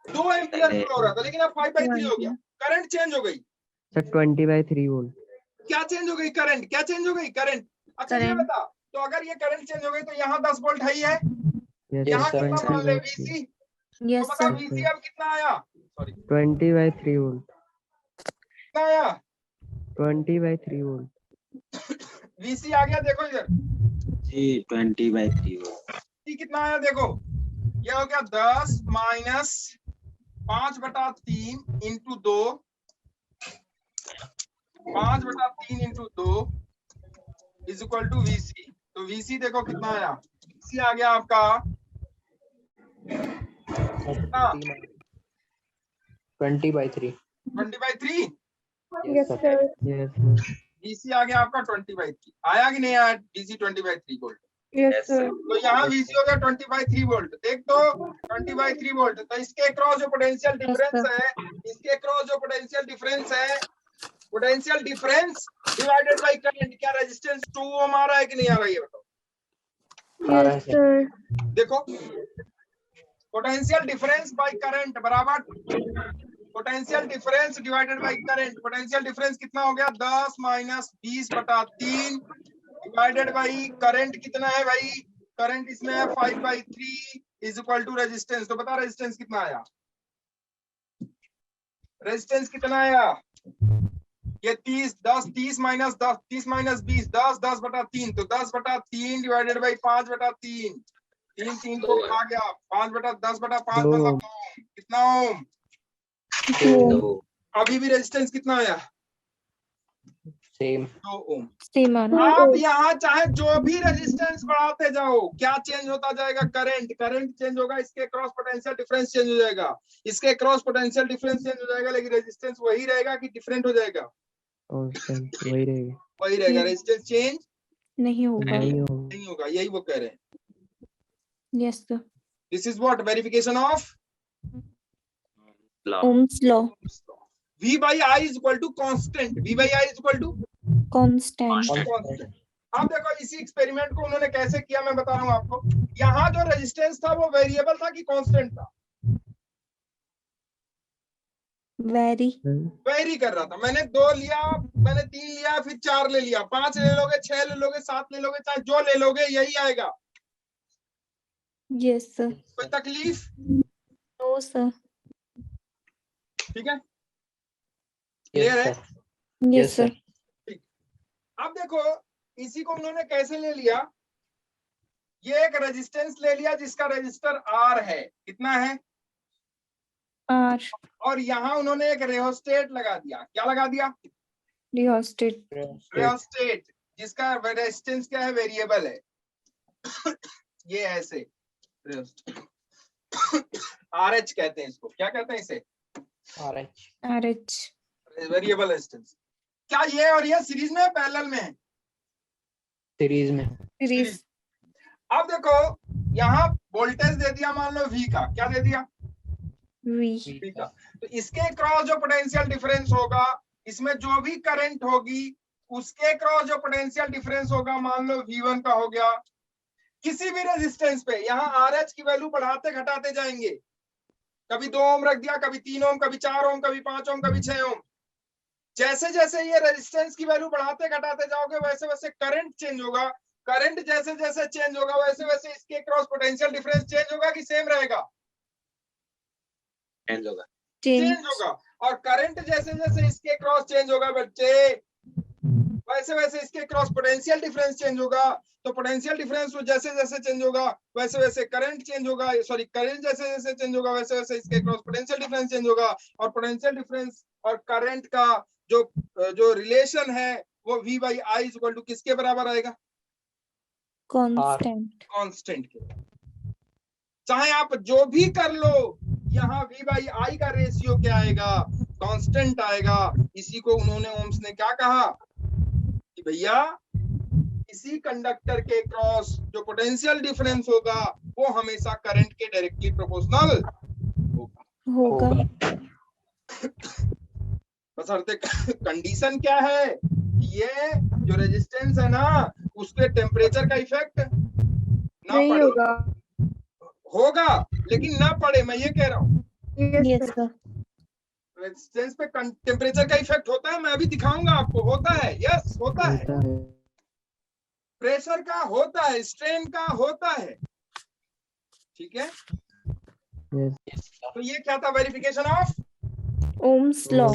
2 एम्पियर फ्लो हो रहा था, लेकिन अब 5/3 हो गया। करंट चेंज हो गई। Sir 20/3 volt. क्या चेंज हो गई? करंट। क्या चेंज हो गई? करंट। अच्छा ये Current. बता, तो अगर ये करंट चेंज हो गई तो यहाँ 10 वोल्ट है ही है। Yes, यहाँ sir. कितना मान ले? 20/3. VC। Yes, तो बता sir. VC अब कितना आया? Sorry, 20/3 volt. कितना आया? 20/3 वोल्ट. VC आ गया, देखो इधर। जी 20/3 हो। VC कितना आया देखो, ये हो गया 10 minus 5/3 into 2, 5/3 into 2 is equal to VC। तो VC देखो कितना आया? VC आ गया आपका 20/3 20/3। Yes, sir. Yes, sir. VC आ गया आपका 20/3। आया कि नहीं आया VC 20/3 वोल्ट? Yes, sir. तो यहाँ VC हो गया 20/3 वोल्ट। देख तो 20/3 वोल्ट। तो इसके क्रॉस जो पोटेंशियल डिफरेंस है, इसके क्रॉस जो पोटेंशियल डिफरेंस है, potential difference divided by current, क्या रेजिस्टेंस 2 ओम आ रहा है कि नहीं आ रहा है, ये बताओ। Yes, sir. देखो, पोटेंशियल डिफरेंस बाय करंट बराबर potential difference divided by current. Potential difference कितना हो गया? 10 माइनस 20/3 डिवाइडेड बाय करंट कितना है भाई? करंट इसमें है 5/3 इज इक्वल टू रेजिस्टेंस। तो बता रेजिस्टेंस कितना आया? रेजिस्टेंस कितना आया? ये 30 माइनस 10, 30 माइनस 20, 10/3। तो 10/3 डिवाइडेड बाई 5/3, 3 तो आ गया 5/10/5 मतलब 2 ओम। कितना ओम? 2 अभी भी रेजिस्टेंस कितना आया? सेम 2 ओम। Same आना. आप यहाँ चाहे जो भी रेजिस्टेंस बढ़ाते जाओ, क्या चेंज होता जाएगा? करंट चेंज होगा, इसके क्रॉस पोटेंशियल डिफरेंस चेंज हो जाएगा, इसके क्रॉस पोटेंशियल डिफरेंस चेंज हो जाएगा, लेकिन रेजिस्टेंस वही रहेगा कि डिफरेंट हो जाएगा? Constant. वही रहेगा. वही रहेगा। रेजिस्टेंस चेंज नहीं होगा. नहीं होगा. नहीं होगा, यही वो कह रहे हैं। Yes, sir. This is what verification of Ohm's law. V by I is equal to constant। V by I is equal to Constant. constant। अब देखो इसी एक्सपेरिमेंट को उन्होंने कैसे किया, मैं बता रहा हूँ आपको। यहाँ जो रेजिस्टेंस था वो वेरिएबल था कि कांस्टेंट था? Vary. वेरी कर रहा था। मैंने 2 लिया, मैंने 3 लिया, फिर 4 ले लिया, 5 ले लोगे, 6 ले लोगे, 7 ले लोगे, चाहे जो ले लोगे यही आएगा। Yes, sir. कोई तकलीफ? No, sir. ठीक है, Yes, क्लियर है? sir. Yes, Yes, sir. sir. अब देखो इसी को उन्होंने कैसे ले लिया, ये एक रेजिस्टेंस ले लिया जिसका रजिस्टर R है, कितना है? R. और यहाँ उन्होंने एक रेहोस्टेट लगा दिया, क्या लगा दिया? Rheostat. रेहोस्टेट, जिसका रेजिस्टेंस क्या है? वेरिएबल है। ये ऐसे RH कहते हैं इसको, क्या कहते हैं इसे? RH. RH. Variable resistance. क्या ये और ये सीरीज में पैरेलल में है? सीरीज में. Series. अब देखो यहाँ वोल्टेज दे दिया मान लो V का, क्या दे दिया? V. V का। तो इसके क्रॉस जो पोटेंशियल डिफरेंस होगा, इसमें जो भी करंट होगी उसके क्रॉस जो पोटेंशियल डिफरेंस होगा मान लो V1 का हो गया। किसी भी रेजिस्टेंस पे यहाँ RH की वैल्यू बढ़ाते घटाते जाएंगे, कभी 2 ओम रख दिया, कभी 3 ओम, कभी 4 ओम, कभी 5 ओम, कभी 6 ओम। जैसे जैसे ये रेजिस्टेंस की वैल्यू बढ़ाते घटाते जाओगे वैसे वैसे करंट चेंज होगा। करंट जैसे जैसे चेंज होगा वैसे वैसे इसके क्रॉस पोटेंशियल डिफरेंस चेंज होगा कि सेम रहेगा? चेंज होगा। चेंज होगा। और करंट जैसे जैसे इसके क्रॉस चेंज होगा बच्चे, वैसे वैसे इसके क्रॉस पोटेंशियल डिफरेंस चेंज होगा। तो पोटेंशियल डिफरेंस जैसे जैसे चेंज होगा वैसे वैसे करंट चेंज होगा, सॉरी करंट जैसे जैसे चेंज होगा वैसे वैसे इसके क्रॉस पोटेंशियल डिफरेंस चेंज होगा। और पोटेंशियल डिफरेंस और करंट का जो रिलेशन है वो V by I is equal to किसके बराबर आएगा? Constant. कांस्टेंट के। चाहे आप जो भी कर लो, यहाँ V by I का रेशियो क्या आएगा? कांस्टेंट आएगा। इसी को उन्होंने ओम्स ने क्या कहा कि भैया इसी कंडक्टर के क्रॉस जो पोटेंशियल डिफरेंस होगा वो हमेशा करंट के डायरेक्टली प्रोपोर्शनल होगा। बशर्ते कंडीशन क्या है? ये जो रेजिस्टेंस है ना उसके टेम्परेचर का इफेक्ट ना नहीं पड़े। होगा। होगा लेकिन ना पड़े, मैं ये कह रहा हूँ। Yes, sir. रेजिस्टेंस पे टेम्परेचर का इफेक्ट होता है, मैं अभी दिखाऊंगा आपको। होता है, यस होता है। होता है। प्रेशर का होता है, स्ट्रेन का होता है, ठीक है। Yes. तो ये क्या था? Verification of Ohm's law.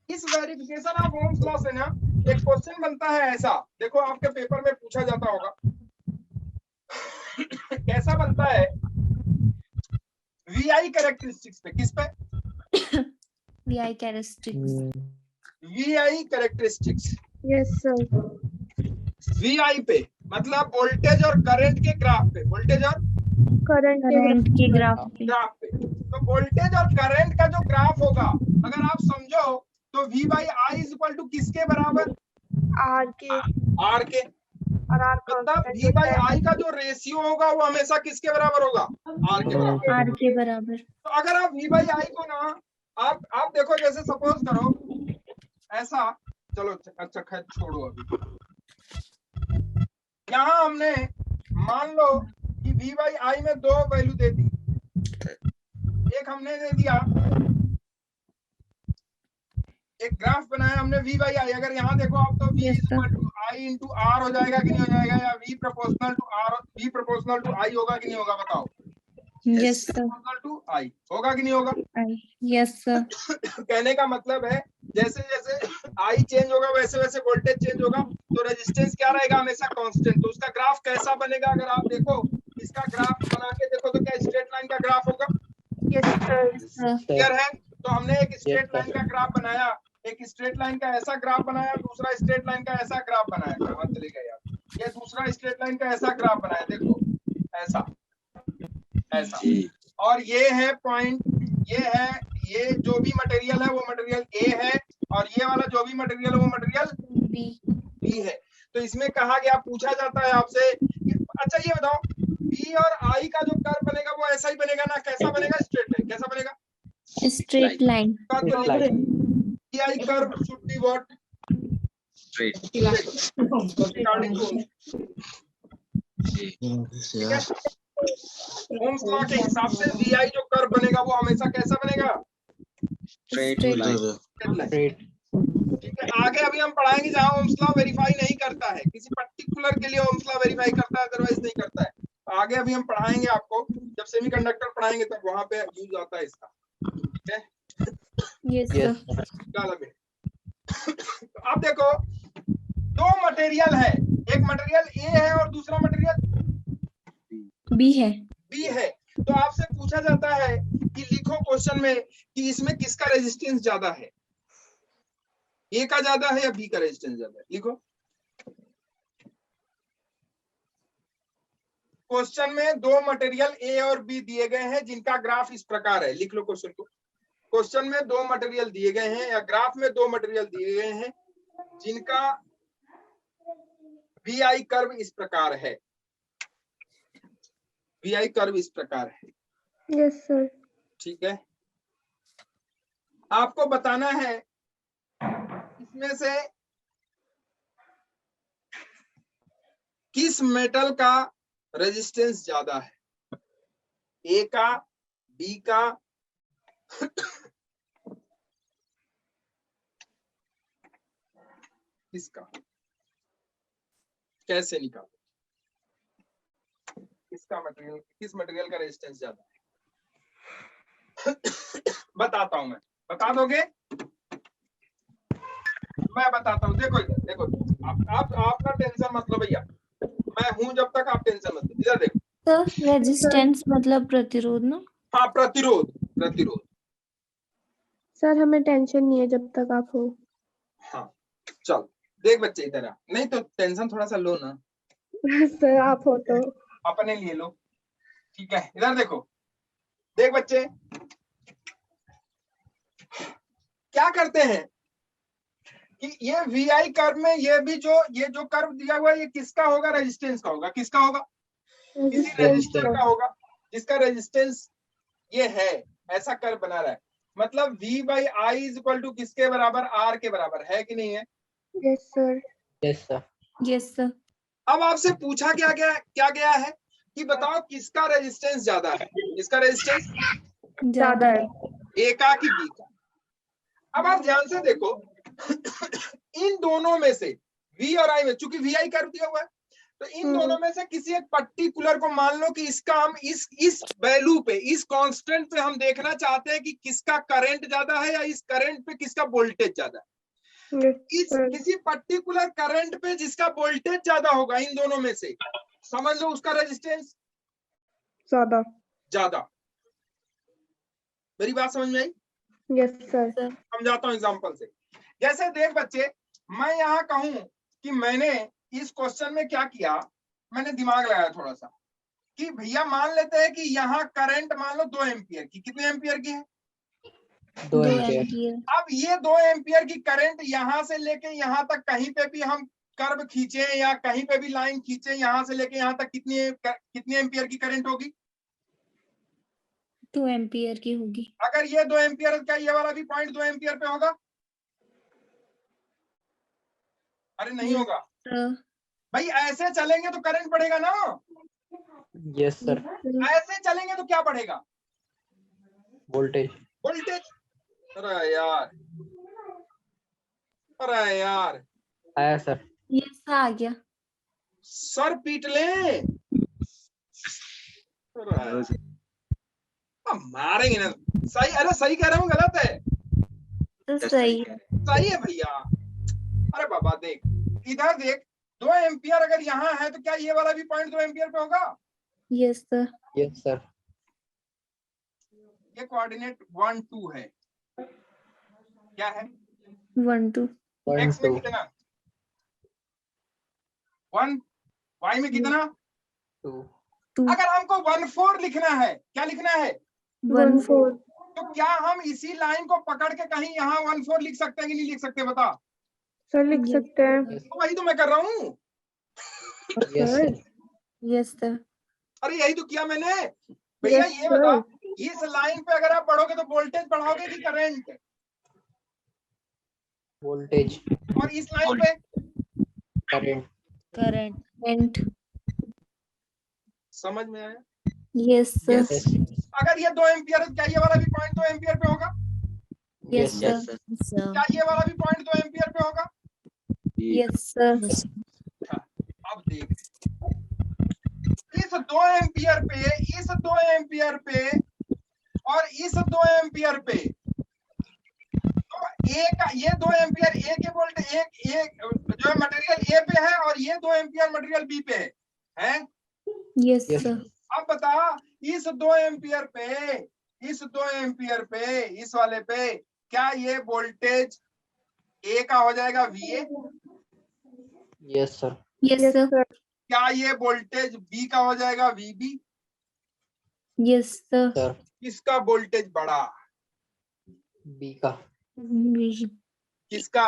इस वेरिफिकेशन ऑफ ओम्स लॉ से ना एक क्वेश्चन बनता है ऐसा, देखो आपके पेपर में पूछा जाता होगा। कैसा बनता है? VI कैरेक्टरिस्टिक्स पे, किस पे? VI characteristics. VI characteristics, yes sir. VI पे मतलब वोल्टेज और करंट के ग्राफ पे, वोल्टेज और Current के ग्राफ पे. ग्राफ पे। तो वोल्टेज और करंट का जो ग्राफ होगा अगर आप समझो तो V by I is equal to किसके बराबर? आर के R के। और आर मतलब V by I का जो रेशियो होगा वो हमेशा किसके बराबर होगा? R के बराबर। R के बराबर. तो अगर आप V by I को ना आप देखो, जैसे सपोज करो ऐसा, चलो अच्छा खैर छोड़ो अभी। यहाँ हमने मान लो कि V by I में 2 वैल्यू दे दी। एक हमने दे दिया, एक ग्राफ बनाया हमने V by I। अगर यहाँ देखो आप तो V equal to I into R हो जाएगा कि नहीं हो जाएगा, या V proportional to R, V proportional to I होगा कि नहीं होगा? बताओ। Yes sir. Proportional to I होगा कि नहीं होगा? Yes sir. कहने का मतलब है जैसे जैसे I चेंज होगा वैसे वैसे वोल्टेज चेंज होगा, तो रेजिस्टेंस क्या रहेगा? हमेशा कांस्टेंट। तो उसका ग्राफ कैसा बनेगा? अगर आप देखो इसका ग्राफ बना के देखो तो क्या स्ट्रेट लाइन का ग्राफ होगा? क्लियर है? तो हमने एक स्ट्रेट लाइन का ग्राफ बनाया, एक स्ट्रेट लाइन का ऐसा ग्राफ बनाया, दूसरा स्ट्रेट लाइन का ऐसा ग्राफ बनाया। कहाँ चले गए यार? ये दूसरा स्ट्रेट लाइन का ऐसा ग्राफ बनाया, देखो ऐसा ऐसा। और ये है पॉइंट, ये है, ये जो भी मटेरियल है वो मटेरियल A है, और ये वाला जो भी मटेरियल है वो मटेरियल B है। तो इसमें कहा गया, पूछा जाता है आपसे, अच्छा ये बताओ B और I का जो कर्व बनेगा वो ऐसा ही बनेगा ना? कैसा बनेगा? Straight line. कैसा बनेगा? Straight line. I curve should be what? Straight. According to Ohm's law के हिसाब से VI जो कर्व बनेगा वो हमेशा कैसा बनेगा? Straight line. ठीक है, आगे अभी हम पढ़ाएंगे जहां ओम्स लॉ वेरीफाई नहीं करता है, किसी पर्टिकुलर के लिए ओम्स लॉ वेरीफाई करता है, अदरवाइज नहीं करता है। आगे अभी हम पढ़ाएंगे आपको, जब सेमीकंडक्टर पढ़ाएंगे तब वहां पे यूज आता है इसका, ठीक है। Yes, Yes, sir. sir. चलो बे। तो अब देखो दो मटेरियल है, एक मटेरियल ए है और दूसरा मटेरियल B है। बी है। तो आपसे पूछा जाता है कि लिखो क्वेश्चन में कि इसमें किसका रेजिस्टेंस ज्यादा है, ए का ज्यादा है या बी का रेजिस्टेंस ज्यादा है। लिखो क्वेश्चन में दो मटेरियल ए और बी दिए गए हैं जिनका ग्राफ इस प्रकार है। लिख लो क्वेश्चन को। क्वेश्चन में दो मटेरियल दिए गए हैं या ग्राफ में दो मटेरियल दिए गए हैं जिनका वी आई कर्व इस प्रकार है। वी आई कर्व इस प्रकार है, यस सर। ठीक है। आपको बताना है इसमें से किस मेटल का रेजिस्टेंस ज्यादा है, ए का, बी का, किसका, कैसे निकालो, किसका मटेरियल, किस मटेरियल का रेजिस्टेंस ज्यादा है। बताता हूं मैं, बता दोगे? मैं बताता हूं, देखो इधर देखो, आपका टेंशन मत लो भैया, मैं हूं जब तक आप टेंशन मत लो। इधर देखो सर रेजिस्टेंस मतलब प्रतिरोध ना? हाँ प्रतिरोध, प्रतिरोध। सर हमें टेंशन नहीं है जब तक आप हो। हाँ चल देख बच्चे इधर आ, नहीं तो टेंशन थोड़ा सा लो ना, सर आप हो तो। अपने लिए लो, ठीक है। इधर देखो, देख बच्चे क्या करते हैं कि ये वी आई कर्व में ये जो कर्व दिया हुआ है ये किसका होगा, रेजिस्टेंस का होगा। किसका होगा? किसी रेजिस्टर का होगा जिसका रेजिस्टेंस ये है, ऐसा कर्व बना रहा है। मतलब V by I is equal to किसके बराबर, R के बराबर है कि नहीं है? Yes sir. Yes, sir. Yes, sir. अब आपसे पूछा क्या गया है कि बताओ किसका रेजिस्टेंस ज्यादा है, किसका रेजिस्टेंस ज्यादा है। ए का कि बी का। अब आप ध्यान से देखो इन दोनों में से V और I में, चूंकि V I कर्व दिया हुआ है, तो इन दोनों में से किसी एक पर्टिकुलर को मान लो कि इसका हम इस वैल्यू पे, इस कांस्टेंट पे हम देखना चाहते हैं कि किसका करंट ज्यादा है या इस करंट पे किसका वोल्टेज ज्यादा है। इस किसी पर्टिकुलर करंट पे जिसका वोल्टेज ज्यादा होगा इन दोनों में से, समझ लो उसका रेजिस्टेंस ज्यादा। ज्यादा। मेरी बात समझ में आई? Yes sir. समझाता हूं एग्जांपल से। जैसे देख बच्चे, मैं यहाँ कहूं कि मैंने इस क्वेश्चन में क्या किया, मैंने दिमाग लगाया थोड़ा सा कि भैया मान लेते हैं कि यहाँ करंट मान लो 2 एम्पियर की, कितने एम्पियर की है? 2 2 एम्पियर। एम्पियर। अब ये 2 एम्पियर की करंट यहाँ से लेके यहाँ तक कहीं पे भी हम कर्व खींचे या कहीं पे भी लाइन खींचे, यहाँ से लेके यहाँ तक कितनी एम्पियर की करंट होगी? 2 एम्पियर की होगी। अगर ये 2 एम्पियर का, ये वाला भी पॉइंट 2 एम्पियर पे होगा? अरे नहीं होगा भाई, ऐसे चलेंगे तो करंट बढ़ेगा ना। Yes, sir. ऐसे चलेंगे तो क्या बढ़ेगा? Voltage. वोल्टेज। अरे यार, अरे यार, आया सर। यस आ गया। सर पीट ले। अब मारेंगे ना। सही, अरे सही कह रहा हूँ गलत है? तो सही। सही है भैया। अरे बाबा देख, इधर देख, 2 एम्पियर अगर यहाँ है तो क्या ये वाला भी पॉइंट 2 एम्पियर पे होगा? Yes sir. Yes, sir. ये कोऑर्डिनेट 1 2 है, क्या है? 1 2। 1 एक्स में 2. कितना? 1, वाई में कितना? 2. 2 अगर हमको 1 4 लिखना है, क्या लिखना है? 1 4। तो क्या हम इसी लाइन को पकड़ के कहीं यहाँ 1 4 लिख सकते हैं कि नहीं लिख सकते? बता। सर लिख सकते हैं। तो वही तो मैं कर रहा हूँ। Yes, sir. Yes sir. अरे यही तो किया मैंने भैया। ये बता, इस लाइन पे अगर आप बढ़ोगे तो वोल्टेज बढ़ाओगे कि करंट? Voltage. और इस लाइन पे Current. करंट। समझ में आया? Yes sir. Yes. अगर ये 2 एम्पियर है, क्या ये वाला भी पॉइंट 2 एम्पियर पे होगा? Yes Yes, sir. क्या ये वाला भी पॉइंट 2 एम्पियर पे होगा? Yes sir. अब देख, इस इस 2 एम्पियर पे, इस 2 एम्पियर पे और इस 2 एम्पियर पे, तो ए का ये 2 एम्पियर ए के वोल्टेज एक जो है मटेरियल ए पे है और ये 2 एम्पियर मटेरियल बी पे है? Yes, Yes. sir. अब बता इस 2 एम्पियर पे, इस 2 एम्पियर पे, इस वाले पे क्या ये वोल्टेज ए का हो जाएगा VA? Yes, sir. Yes, Yes, sir. sir. क्या ये वोल्टेज बी का हो जाएगा VB? Yes, sir. Sir. किसका वोल्टेज बड़ा? B का. B. किसका?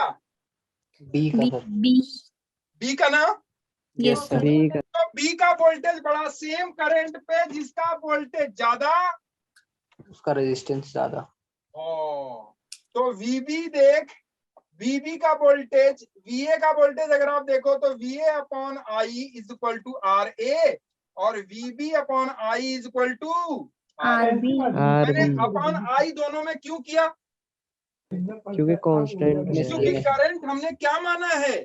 B का B. sir. B. बी का ना? Yes, sir. sir. तो बी का वोल्टेज बड़ा, सेम करंट पे जिसका वोल्टेज ज्यादा उसका रेजिस्टेंस ज्यादा. तो VB देख, VB का वोल्टेज, VA का वोल्टेज अगर आप देखो तो VA upon I is equal to RA और VB upon I is equal to RB. मैंने अपॉन I दोनों में क्यों किया? क्योंकि कांस्टेंट क्योंकि है। करंट हमने क्या माना है?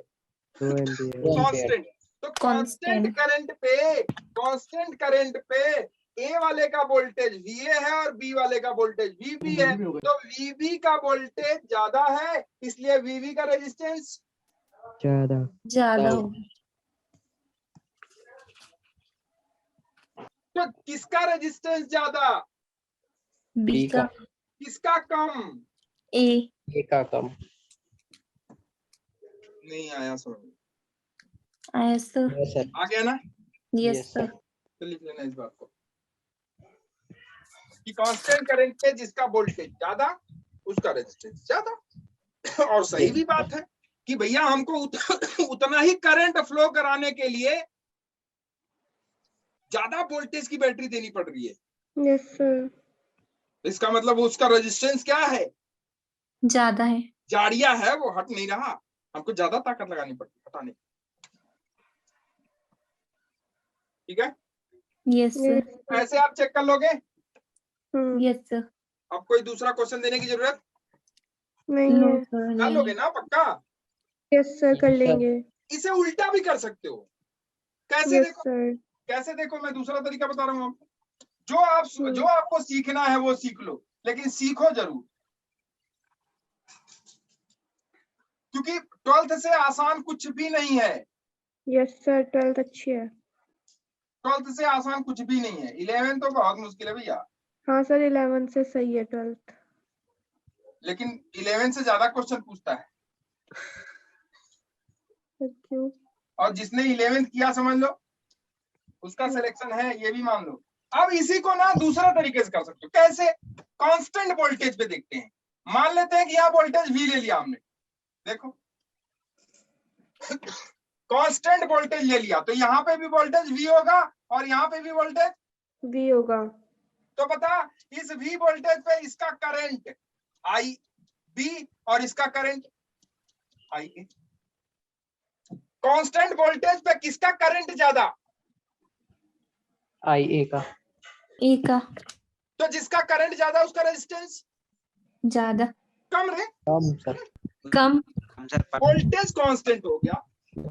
2 एम्पियर कांस्टेंट। तो कांस्टेंट करंट पे, कांस्टेंट करंट पे ए वाले का वोल्टेज VA है और बी वाले का वोल्टेज VB है, तो VB का वोल्टेज ज्यादा है, इसलिए VB का रेजिस्टेंस ज्यादा ज्यादा होगा. तो किसका रेजिस्टेंस ज्यादा, B का. किसका कम? A. A का कम. नहीं आया समझ, Yes, sir. Yes, sir. आ गया ना? Yes, Yes, sir. sir. तो लिख लेना इस बात को कि कांस्टेंट करंट पे जिसका वोल्टेज ज्यादा उसका रेजिस्टेंस ज्यादा। और सही भी बात है कि भैया हमको उतना ही करंट फ्लो कराने के लिए ज्यादा वोल्टेज की बैटरी देनी पड़ रही है। Yes, sir. इसका मतलब उसका रेजिस्टेंस क्या है? ज्यादा है. जाड़िया है, वो हट नहीं रहा, हमको ज्यादा ताकत लगानी पड़ती है हटाने। ठीक है, Yes, sir. Yes. ऐसे आप चेक कर लोगे। Yes, sir. अब कोई दूसरा क्वेश्चन देने की जरूरत नहीं No, है. sir. कर नहीं. लोगे ना पक्का? Yes, sir. कर लेंगे. इसे उल्टा भी कर सकते हो। कैसे Yes, देखो, sir. कैसे देखो, मैं दूसरा तरीका बता रहा हूँ आपको। जो आपको सीखना है वो सीख लो, लेकिन सीखो जरूर, क्योंकि 12th से आसान कुछ भी नहीं है। Yes, sir. 12th अच्छी है. 12th से आसान कुछ भी नहीं है। 11 तो बहुत मुश्किल है भैया, हाँ सर 11 से सही है 12th. लेकिन 11 से ज्यादा क्वेश्चन पूछता है। क्यों? और जिसने 11th किया समझ लो उसका सिलेक्शन है, ये भी मान लो। अब इसी को ना दूसरा तरीके से कर सकते हो। कैसे? कांस्टेंट वोल्टेज पे देखते हैं। मान लेते हैं कि यहाँ वोल्टेज V ले लिया हमने, देखो कांस्टेंट वोल्टेज ले लिया, तो यहाँ पे भी वोल्टेज V होगा और यहाँ पे भी वोल्टेज V होगा. तो बता इस V वोल्टेज पे इसका करंट IB और इसका करंट IA। कांस्टेंट वोल्टेज पे किसका करंट ज्यादा? IA का. A का. तो जिसका करंट ज्यादा उसका रेजिस्टेंस ज्यादा. कम रे। कम सर. कम. वोल्टेज कांस्टेंट हो गया,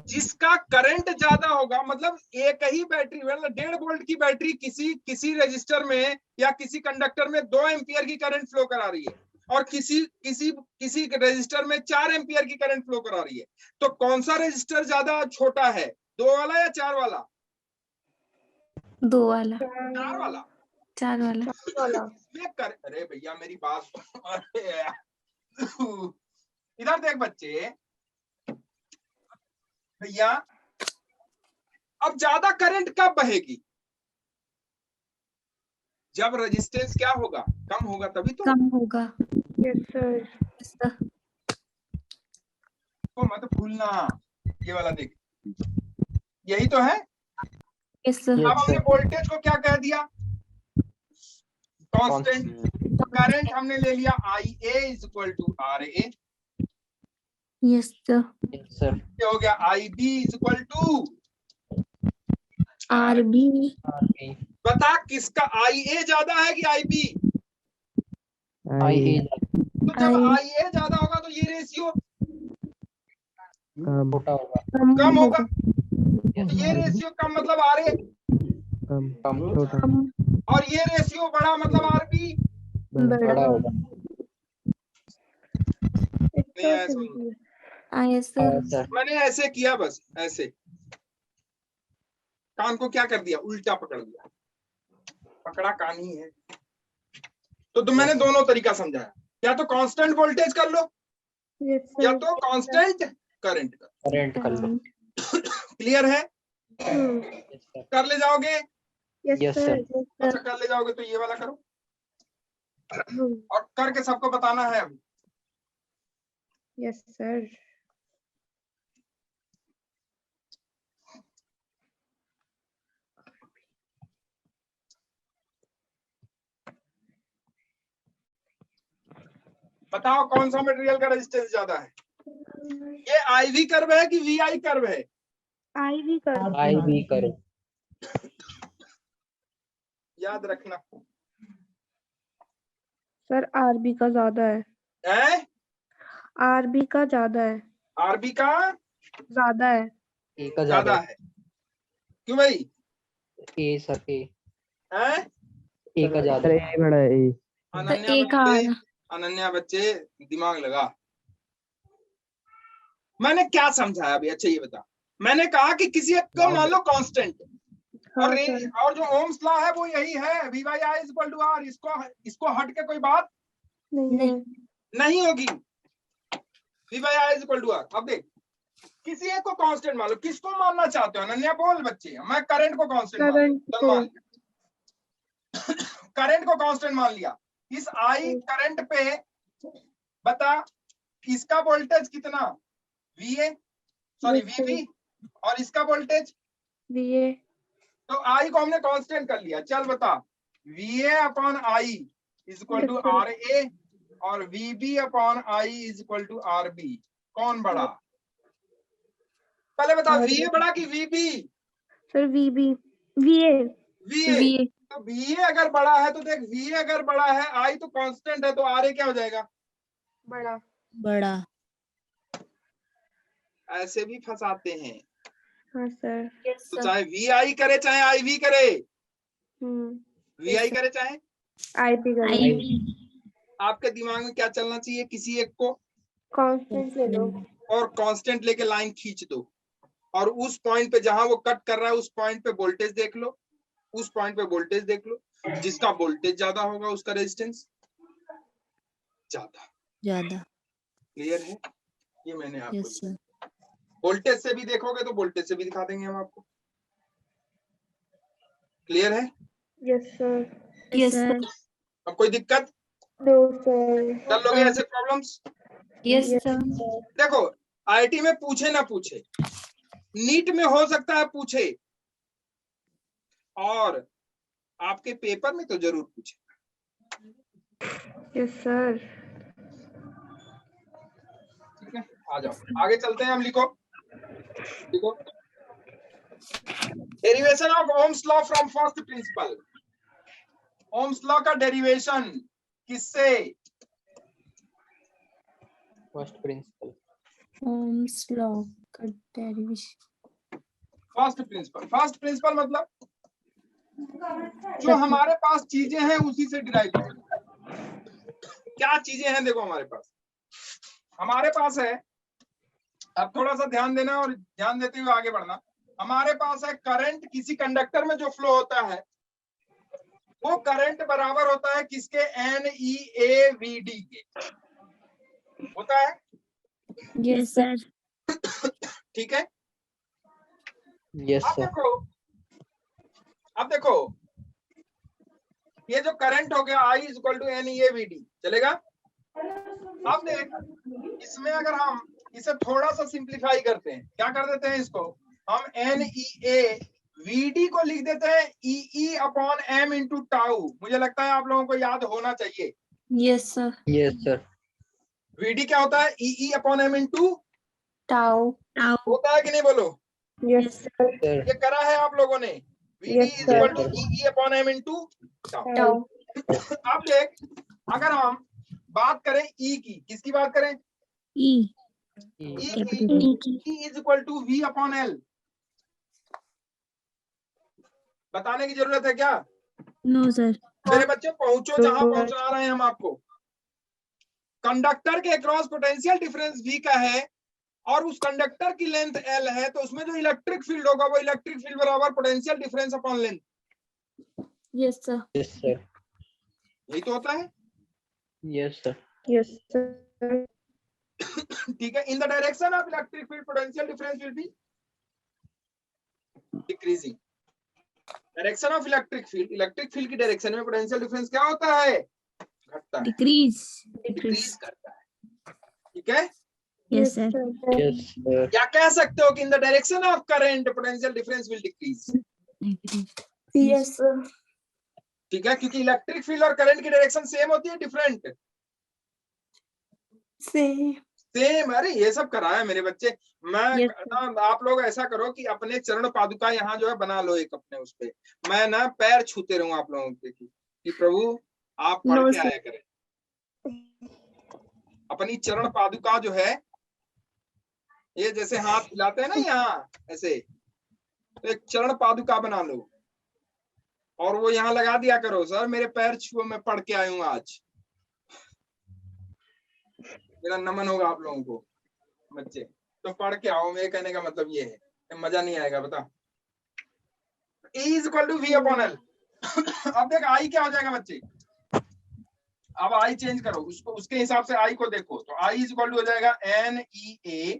जिसका करंट ज्यादा होगा, मतलब एक ही बैटरी मतलब 1.5 वोल्ट की बैटरी किसी रजिस्टर में या किसी कंडक्टर में 2 एम्पियर की करंट फ्लो करा रही है और किसी रजिस्टर में 4 एम्पियर की करंट फ्लो करा रही है। तो कौन सा रजिस्टर ज्यादा छोटा है, 2 वाला या 4 वाला? 2 वाला. 4 वाला। 4 वाला. अरे भैया मेरी बात इधर देख बच्चे, भैया अब ज्यादा करंट कब बहेगी? जब रेजिस्टेंस क्या होगा, कम होगा, तभी तो। कम होगा. Yes, sir. Yes, sir. तो मत भूलना, ये वाला देख, यही तो है। Yes, sir. अब हमने वोल्टेज को क्या कह दिया? कांस्टेंट। तो करंट हमने ले लिया IA is equal to RA। Yes, sir. Yes, sir. ये हो गया IB is equal to RB. RB. बता किसका IA ज्यादा है कि IB? IA तो जब IA ज्यादा होगा तो ये रेशियो छोटा होगा. कम होगा। Yes, तो ये sir. रेशियो कम मतलब RA कम कम छोटा और ये रेशियो बड़ा मतलब आरबी बड़ा होगा। नहीं इतना ऐसा सिंपल। Yes sir. सर मैंने ऐसे किया, बस ऐसे कान को क्या कर दिया, उल्टा पकड़ दिया, पकड़ा कान ही है। तो मैंने दोनों तरीका समझाया, या तो कांस्टेंट वोल्टेज कर लो यस या सर। तो कांस्टेंट करंट कर। करंट कर लो। क्लियर है? Yes, sir. कर ले जाओगे? Yes Yes, sir. sir. अच्छा कर ले जाओगे तो ये वाला करो और करके सबको बताना है अभी। Yes sir. बताओ कौन सा मटेरियल का रेजिस्टेंस ज्यादा है? ये आईवी कर्व है कि वीआई कर्व है? IV कर। आई भी करो। याद रखना सर RB का ज्यादा है। है। RB का ज्यादा है। आरबी का ज्यादा है। ए का ज्यादा ज्यादा है। क्यों भाई? ए सर ए है ए का ज्यादा सर ए बड़ा है ए। तो अनन्या एक बच्चे, आर अनन्या बच्चे दिमाग लगा। मैंने क्या समझाया अभी? अच्छा ये बता, मैंने कहा कि किसी एक को मान लो कांस्टेंट हाँ और सर। और जो ओम्स लॉ है वो यही है, V by I equal to R. इसको हट के कोई बात नहीं है। नहीं होगी। V by I equal to R. अब देख, किसी एक को कांस्टेंट मान लो, किसको मानना चाहते हो अनन्या? बोल बच्चे। मैं करंट को कांस्टेंट मान करंट लिया, को। मान लिया। करंट को कांस्टेंट मान लिया। इस आई करंट पे बता इसका वोल्टेज कितना? वीए सॉरी वीबी, और इसका वोल्टेज VA। तो आई को हमने कांस्टेंट कर लिया। चल बता, VA upon I is equal to R A और VB upon I is equal to R B, कौन बड़ा? पहले बता, वीए बड़ा कि VB? Sir VB। VA। VA. V तो वीए अगर बड़ा है तो देख, वीए अगर बड़ा है, आई तो कांस्टेंट है, तो आर ए क्या हो जाएगा? बड़ा। बड़ा। ऐसे भी फंसाते हैं। हाँ सर। यस तो सर। चाहे वी आई करे चाहे आई वी करे, वी आई Yes, करे चाहे IP करेंगे। आई आपके दिमाग में क्या चलना चाहिए? किसी एक को कांस्टेंट ले लो। और कांस्टेंट लेके लाइन खींच दो और उस पॉइंट पे जहां वो कट कर रहा है उस पॉइंट पे वोल्टेज देख लो, उस पॉइंट पे वोल्टेज देख लो। जिसका वोल्टेज ज्यादा होगा उसका रेजिस्टेंस ज्यादा। ज्यादा। क्लियर है? ये मैंने आपको यस सर। वोल्टेज से भी देखोगे तो वोल्टेज से भी दिखा देंगे हम आपको। क्लियर है? Yes sir. Yes sir. Sir. अब कोई दिक्कत? No sir. कर लोगे ऐसे प्रॉब्लम्स? Yes sir. देखो आईआईटी में पूछे ना पूछे, नीट में हो सकता है पूछे, और आपके पेपर में तो जरूर पूछे। Yes sir. ठीक है, आ जाओ आगे चलते हैं हम। लिखो लिखो, derivation of Ohm's law from first principle. Ohm's law का डेरिवेशन किससे? First principle. ओम्स लॉ का derivation. First principle. First principle मतलब जो हमारे पास चीजें हैं उसी से डिराइव कर सकते हैं। क्या चीजें हैं? देखो हमारे पास है, अब थोड़ा सा ध्यान देना और ध्यान देते हुए आगे बढ़ना। हमारे पास है करंट, किसी कंडक्टर में जो फ्लो होता है वो करंट बराबर होता है किसके? NEAVD के होता है। Yes sir. ठीक है, यस अब सर। देखो, अब देखो ये जो करंट हो गया I is equal to NEAVD, चलेगा? अब देख, इसमें अगर हम इसे थोड़ा सा सिंप्लीफाई करते हैं, क्या कर देते हैं इसको? हम NEAVD को लिख देते हैं EE upon M into tau. मुझे लगता है आप लोगों को याद होना चाहिए। Yes sir. Yes sir. VD क्या होता है? EE upon M into tau. Tau. होता है कि नहीं? बोलो। Yes sir. सर। ये करा है आप लोगों ने। VD Yes, is sir. Equal to EE upon M into tau. Tau. अब देख, अगर हम बात करें E की, किसकी बात करें? ई। E capital E. की, E is equal to V upon L। बताने की जरूरत है क्या? No sir. मेरे बच्चे पहुंचो जहां पहुंचा रहे हैं हम आपको। कंडक्टर के अक्रॉस पोटेंशियल डिफरेंस V का है और उस कंडक्टर की लेंथ L है, तो उसमें जो इलेक्ट्रिक फील्ड होगा वो इलेक्ट्रिक फील्ड बराबर potential difference upon length. Yes, sir. Yes, sir. यही तो होता है। Yes, sir. Yes, sir. ठीक है, in the direction of electric field potential difference will be decreasing. Direction of electric field की डायरेक्शन में पोटेंशियल डिफरेंस क्या होता है? घटता है, डिक्रीज। डिक्रीज करता है। ठीक है, यस सर। Yes, sir. या कह सकते हो कि in the direction of current potential difference will decrease. Yes, sir. ठीक है, क्योंकि इलेक्ट्रिक फील्ड और करंट की डायरेक्शन सेम होती है डिफरेंट? Same. सेम। अरे ये सब कराया मेरे बच्चे। मैं Yes, ना, आप लोग ऐसा करो कि अपने चरण पादुका यहाँ जो है बना लो एक अपने उस पे, मैं ना पैर छूते रहूं आप लोगों के कि प्रभु आप पढ़ के आया करें। अपनी चरण पादुका जो है, ये जैसे हाथ हिलाते हैं ना यहाँ ऐसे, तो एक चरण पादुका बना लो और वो यहाँ लगा दिया करो, सर मेरे पैर छुओ, मैं पढ़ के आया हूँ आज। मेरा नमन होगा आप लोगों को बच्चे, तो पढ़ के आओ। मेरे कहने का मतलब ये है, मजा नहीं आएगा बता। E is equal to V upon L। अब देख I क्या हो जाएगा बच्चे, अब I चेंज करो उसको, उसके हिसाब से I को देखो, तो I इज इक्वल टू हो जाएगा NEA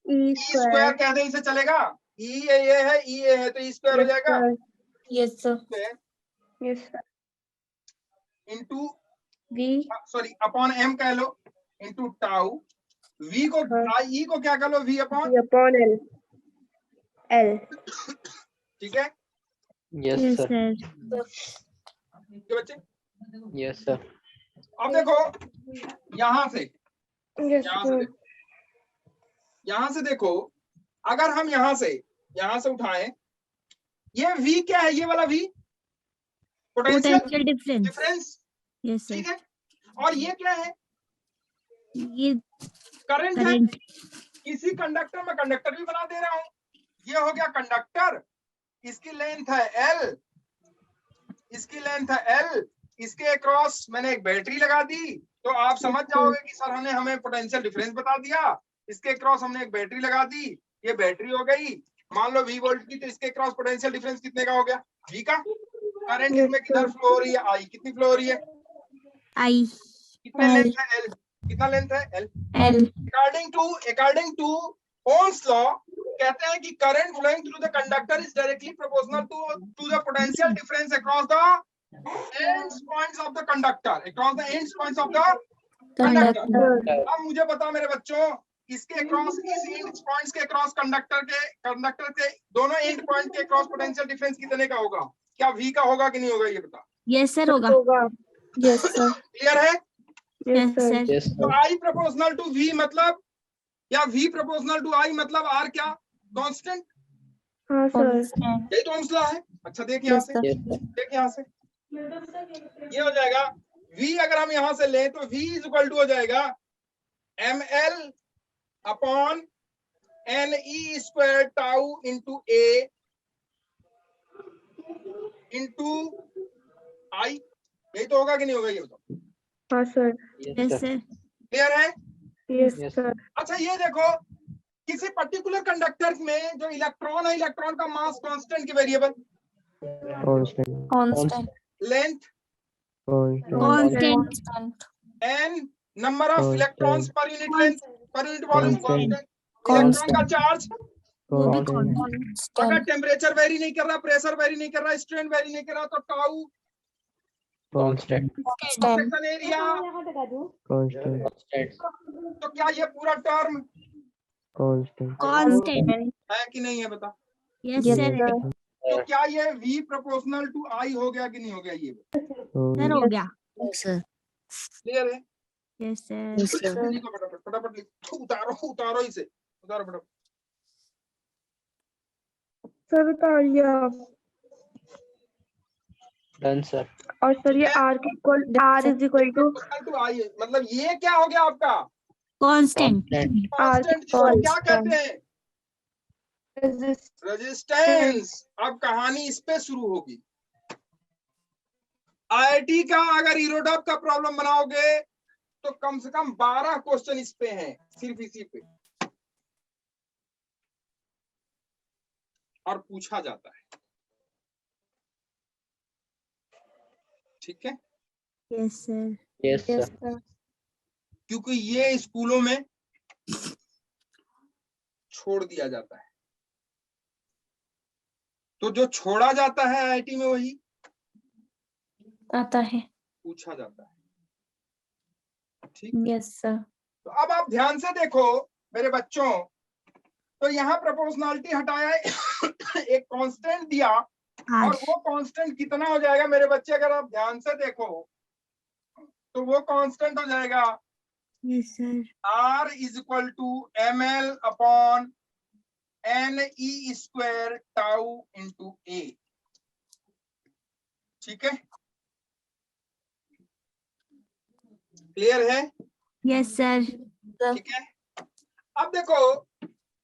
E स्क्वायर कह दे इसे चलेगा। E है तो E स्क्वायर हो जाएगा Yes, sir. Yes, sir. Into V sorry upon M कह लो इनटू टाउ। V को E को क्या कर लो, V upon upon L. L. ठीक है। Yes, yes sir. सर। ठीक है बच्चे, Yes, sir. अब देखो यहां से, Yes, यहाँ से sir. देखो, यहाँ से देखो, अगर हम यहाँ से उठाएं, ये V क्या है, ये वाला V potential potential difference. Difference, yes ठीक सर। है। और ये क्या है, ये करंट है। करंट। किसी कंडक्टर में कंडक्टर भी बना दे रहा हूं, ये हो गया कंडक्टर, इसकी लेंथ है L, इसकी लेंथ है L, इसके अक्रॉस मैंने एक बैटरी लगा दी, तो आप समझ जाओगे कि सर हमने हमें पोटेंशियल डिफरेंस बता दिया। इसके अक्रॉस हमने एक बैटरी लगा दी, ये बैटरी हो गई मान लो V वोल्ट की, तो इसके अक्रॉस पोटेंशियल डिफरेंस कितने का हो गया, V का। करंट इसमें किधर फ्लो हो रही है, I कितनी फ्लो हो रही है, आई। कितने लेंथ है L, कितना लेंथ है L। L. According to Ohm's law कहते हैं कि current flowing through the conductor is directly proportional to the potential difference across the ends points of the conductor, across the ends points of the conductor। अब मुझे बता मेरे बच्चों, इसके across, इस एंड पॉइंट्स के अक्रॉस कंडक्टर के दोनों एंड पॉइंट के अक्रॉस पोटेंशियल डिफरेंस कितने का होगा, क्या V का होगा कि नहीं होगा, ये बता। यस सर होगा। Yes, sir. क्लियर है? Yes, yes sir. Sir. Yes, तो sir. I proportional to V मतलब, या V प्रोपोर्शनल टू I मतलब R क्या, कांस्टेंट। हाँ सर। Constant. यही तो मसला है। अच्छा देख यहाँ Yes, से, sir. Yes, sir. देख यहाँ से, ये हो जाएगा V, अगर हम यहाँ से लें तो V इज इक्वल टू हो जाएगा ML upon NE square tau into A into I। यही तो होगा कि नहीं होगा, ये बताओ। हाँ sir. Yes, yes sir. Sir. Clear है? Yes, Yes. sir. अच्छा ये देखो, किसी पर्टिकुलर कंडक्टर में जो इलेक्ट्रॉन है, इलेक्ट्रॉन का मास कांस्टेंट की variable, Constant. Constant. Length Constant. Constant. Constant. n number of Constant. Electrons per unit length, per unit volume Constant. Constant. Electron का चार्ज, वो भी Constant. कांस्टेंट। अगर Constant. टेम्परेचर वेरी नहीं कर रहा, प्रेशर वेरी नहीं कर रहा, स्ट्रेन वेरी नहीं कर रहा, तो tau. Constant. Constant. Section area, Constant. Constant. तो क्या ये पूरा टर्म Constant. कांस्टेंट। है कि नहीं है, बता। Yes Yes, sir. sir. तो क्या ये V प्रोपोर्शनल टू I हो गया कि नहीं हो गया, ये सर हो गया। Yes, sir. क्लियर है? Yes sir. Yes, sir. लिखो फटाफट, फटाफट लिखो, उतारो इसे, उतारो फटाफट। सर उतार लिया। Done, sir. और सर ये R के equal, R is equal to Proportional to I, मतलब ये क्या हो गया आपका कांस्टेंट। Constant. कांस्टेंट, जिसको क्या कहते हैं, रेजिस्टेंस। अब कहानी इस पे शुरू होगी। आईआईटी का अगर ईरोडॉप का प्रॉब्लम बनाओगे तो कम से कम 12 क्वेश्चन इस पे हैं, सिर्फ इसी पे, और पूछा जाता है। ठीक है, yes sir. Yes, Yes, sir. sir. क्योंकि ये स्कूलों में छोड़ दिया जाता है, तो जो छोड़ा जाता है आईआईटी में वही आता है। पूछा जाता है। ठीक, Yes, sir. तो अब आप ध्यान से देखो मेरे बच्चों, तो यहाँ प्रोपोर्शनलिटी हटाया, एक कांस्टेंट दिया, और वो कांस्टेंट कितना हो जाएगा मेरे बच्चे, अगर आप ध्यान से देखो तो वो कांस्टेंट हो जाएगा yes sir. R is equal to ml upon NE square tau into A। ठीक है, क्लियर है? Yes sir. ठीक है, अब देखो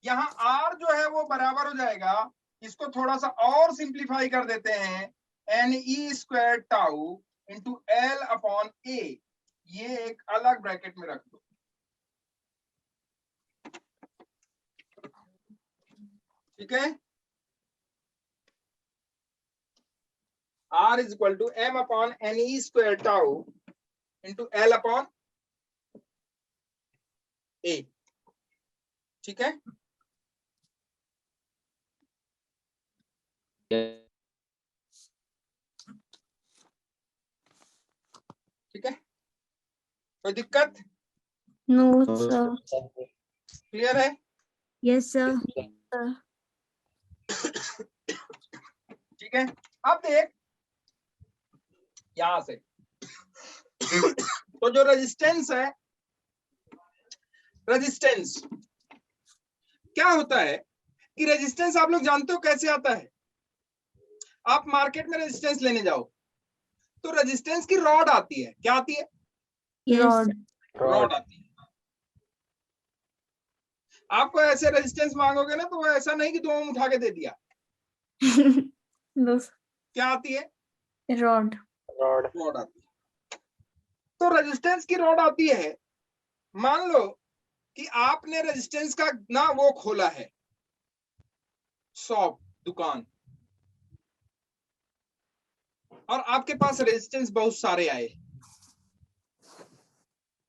यहाँ R जो है वो बराबर हो जाएगा, इसको थोड़ा सा और सिंप्लीफाई कर देते हैं, NE square tau into L upon A। ये एक अलग ब्रैकेट में रख दो। ठीक है, R is equal to M upon NE square tau into L upon A। ठीक है, ठीक है, कोई दिक्कत? No, sir. क्लियर है? Yes sir. Sir. ठीक है, अब देख यहां से, तो जो रेजिस्टेंस है, रेजिस्टेंस क्या होता है कि रेजिस्टेंस आप लोग जानते हो कैसे आता है। आप मार्केट में रेजिस्टेंस लेने जाओ तो रेजिस्टेंस की रॉड आती है। क्या आती है? Rod. रॉड आती है। आपको ऐसे रेजिस्टेंस मांगोगे ना तो वो ऐसा नहीं कि 2 ओम उठा के दे दिया। No, sir. क्या आती है? Rod. Rod. रॉड आती है। तो रेजिस्टेंस की रॉड आती है। मान लो कि आपने रेजिस्टेंस का ना वो खोला है, शॉप, दुकान, और आपके पास रेजिस्टेंस बहुत सारे आए,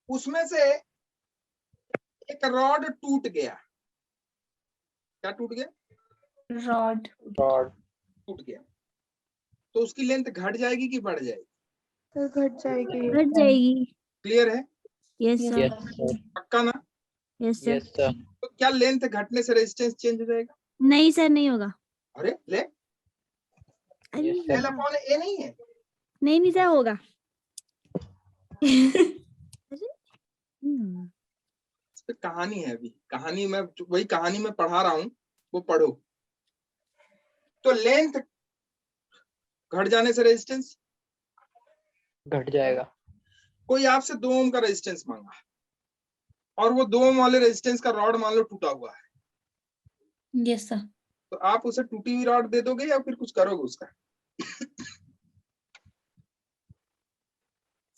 उसमें से एक रॉड टूट गया। क्या टूट गया? Rod. Rod. टूट गया, तो उसकी लेंथ घट जाएगी कि बढ़ जाएगी? तो घट जाएगी। घट जाएगी। क्लियर है? Yes Yes, sir. sir. पक्का ना? Yes sir. Yes, sir. तो क्या लेंथ घटने से रेजिस्टेंस चेंज हो जाएगा? नहीं सर, नहीं होगा। अरे ले, अरे Yes, sir. L upon A नहीं है? नहीं नहीं सर, होगा। इस पे कहानी है, अभी कहानी में, वही कहानी में पढ़ा रहा हूं, वो पढ़ो। तो लेंथ घट जाने से रेजिस्टेंस, घट जाएगा। कोई आपसे 2 ओम का रेजिस्टेंस मांगा और वो 2 ओम वाले रेजिस्टेंस का रॉड मान लो टूटा हुआ है, Yes, sir. तो आप उसे टूटी हुई रॉड दे दोगे या फिर कुछ करोगे उसका?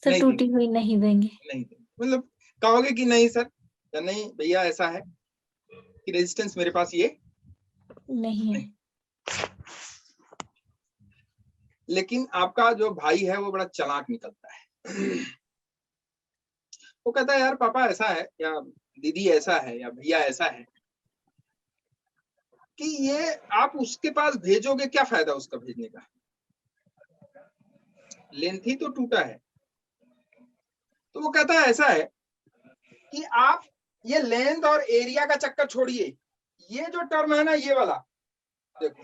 सर नहीं टूटी हुई नहीं देंगे। नहीं देंगे, मतलब कहोगे कि नहीं सर, या नहीं भैया ऐसा है कि रेजिस्टेंस मेरे पास ये नहीं है। लेकिन आपका जो भाई है वो बड़ा चालाक निकलता है। वो कहता है यार पापा ऐसा है, या दीदी ऐसा है, या भैया ऐसा है कि ये आप उसके पास भेजोगे, क्या फायदा उसका भेजने का, लेंथ ही तो टूटा है। तो वो कहता है ऐसा है कि आप ये लेंथ और एरिया का चक्कर छोड़िए, ये जो टर्म है ना, ये वाला देखो,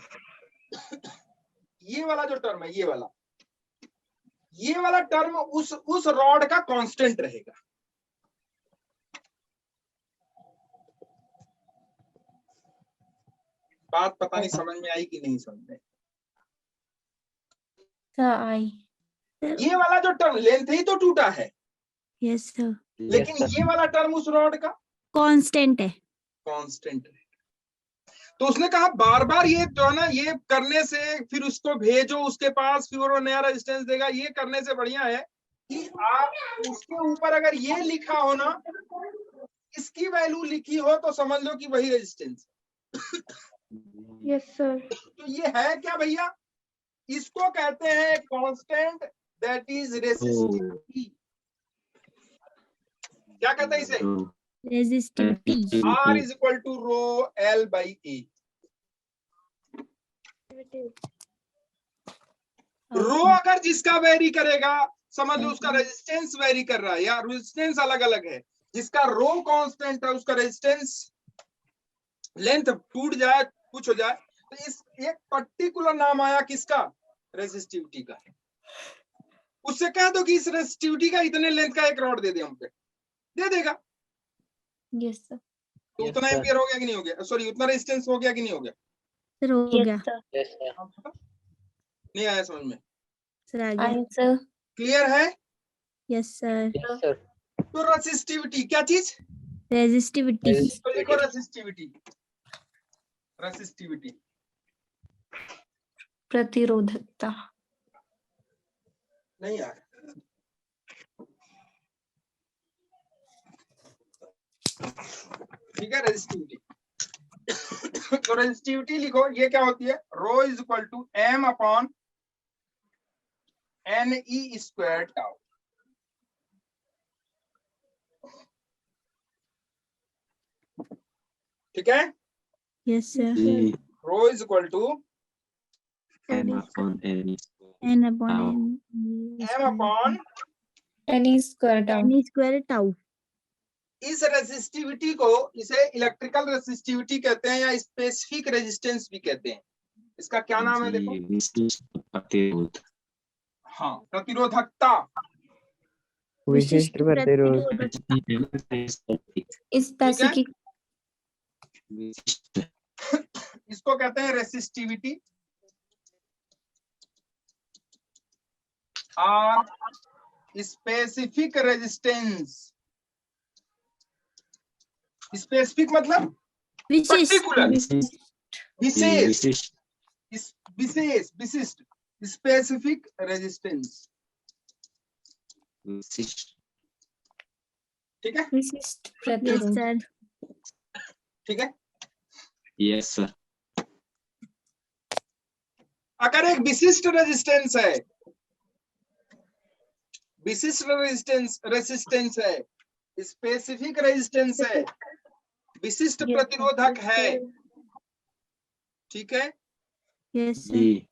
ये वाला जो टर्म है, ये वाला टर्म उस रॉड का कांस्टेंट रहेगा। बात पता नहीं समझ में आई कि नहीं समझ में? Sir I. ये वाला जो टर्म, लेंथ ही तो टूटा है, यस सर। लेकिन ये वाला टर्म उस रॉड का कांस्टेंट है। कांस्टेंट है। तो उसने कहा बार बार ये जो है ना, ये करने से फिर उसको भेजो उसके पास, फिर वो नया रेजिस्टेंस देगा, ये करने से बढ़िया है कि आप उसके ऊपर अगर ये लिखा हो ना, इसकी वैल्यू लिखी हो, तो समझ लो कि वही रेजिस्टेंस। Yes sir. तो ये है क्या भैया? इसको कहते हैं कांस्टेंट दैट इज रेसिस्टिविटी। क्या कहते हैं इसे? Resistivity. R is equal to rho L by A। Rho अगर जिसका वेरी करेगा, समझ लो उसका रेजिस्टेंस वेरी कर रहा है, या रेजिस्टेंस अलग अलग है। जिसका रो कांस्टेंट है उसका रेजिस्टेंस लेंथ टूट जाए, कुछ हो जाए, तो इस एक पर्टिकुलर नाम आया किसका? रेजिस्टिविटी का। उससे कह दो कि इस रेजिस्टिविटी का इतने लेंथ का एक रॉड दे दे हमको, दे देगा। Yes sir. तो उतना एम्पियर हो गया कि नहीं हो गया? सॉरी, उतना रेजिस्टेंस हो गया कि नहीं हो गया? सर हो गया। Yes sir. नहीं आया समझ में? सर आ गया। आई सर। क्लियर है? Yes sir. Yes sir. तो रेजिस्टिविटी क्या चीज? रेजिस्टिविटी। तो देखो रेजिस्टिविटी, रेजिस्टिविटी प्रतिरोधकता। नहीं आ रहा। ठीक है, रेजिस्टिविटी। तो रेजिस्टिविटी लिखो, ये क्या होती है? Rho is equal to M upon NE square tau. ठीक है, yes sir. Rho is equal to N upon M upon NE square tau. N square tau. इस रेजिस्टिविटी को, इसे इलेक्ट्रिकल रेजिस्टिविटी कहते हैं या स्पेसिफिक रेजिस्टेंस भी कहते हैं। इसका क्या नाम है देखो? हाँ, प्रतिरोधकता। विशिष्ट प्रतिरोध। स्पेसिफिक। इसको कहते हैं रेसिस्टिविटी और स्पेसिफिक रेजिस्टेंस। स्पेसिफिक मतलब पर्टिकुलर, विशेष, विशेष, विशिष्ट, स्पेसिफिक रेजिस्टेंस। ठीक है, विशिष्ट यस प्रतिरोध। सर। ठीक है। Yes sir. अगर एक विशिष्ट रेजिस्टेंस है, विशिष्ट रेजिस्टेंस है, स्पेसिफिक रेजिस्टेंस है, विशिष्ट प्रतिरोधक है, ठीक है, यस सर।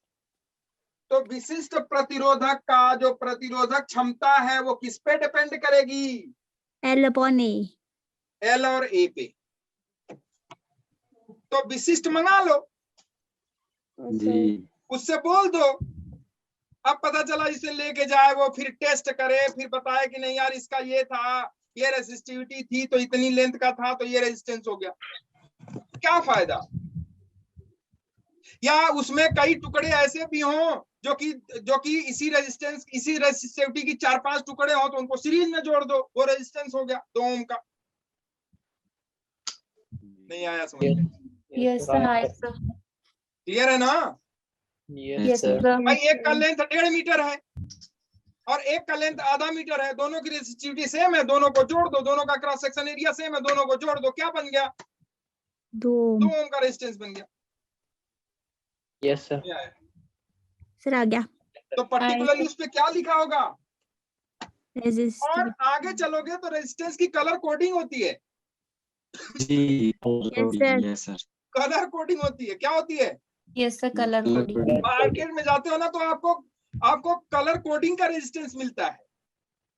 तो विशिष्ट प्रतिरोधक का जो प्रतिरोधक क्षमता है वो किस पे डिपेंड करेगी? एल अपॉन ए। एल और ए पे। तो विशिष्ट मंगा लो, उससे बोल दो। अब पता चला इसे लेके जाए, वो फिर टेस्ट करे, फिर बताए कि नहीं यार इसका ये था, ये रेजिस्टिविटी थी तो इतनी लेंथ का था तो ये रेजिस्टेंस हो गया। क्या फायदा? या उसमें कई टुकड़े ऐसे भी हों जो कि इसी रेजिस्टिविटी की 4-5 टुकड़े हो, तो उनको सीरीज में जोड़ दो, वो रेजिस्टेंस हो गया 2 ओम का। नहीं आया समझ में? Yes sir. क्लियर है ना? Yes sir. भाई एक का लेंथ 1.5 मीटर है और एक का लेंथ आधा मीटर है, दोनों की रेजिस्टिविटी सेम है, दोनों को जोड़ दो, दोनों का क्रॉस सेक्शन एरिया सेम है, दोनों को जोड़ दो, क्या बन गया? 2 2 ओम का रेजिस्टेंस बन गया। Yes sir. सर आ गया। तो पर्टिकुलरली उस पे क्या लिखा होगा? और रेजिस्टिविटी। आगे चलोगे तो रेजिस्टेंस की कलर कोडिंग होती है। Yes sir. कलर कोडिंग होती है। क्या होती है? Yes sir. Colour coding. Market में जाते हो ना तो आपको कलर कोडिंग का रेजिस्टेंस मिलता है।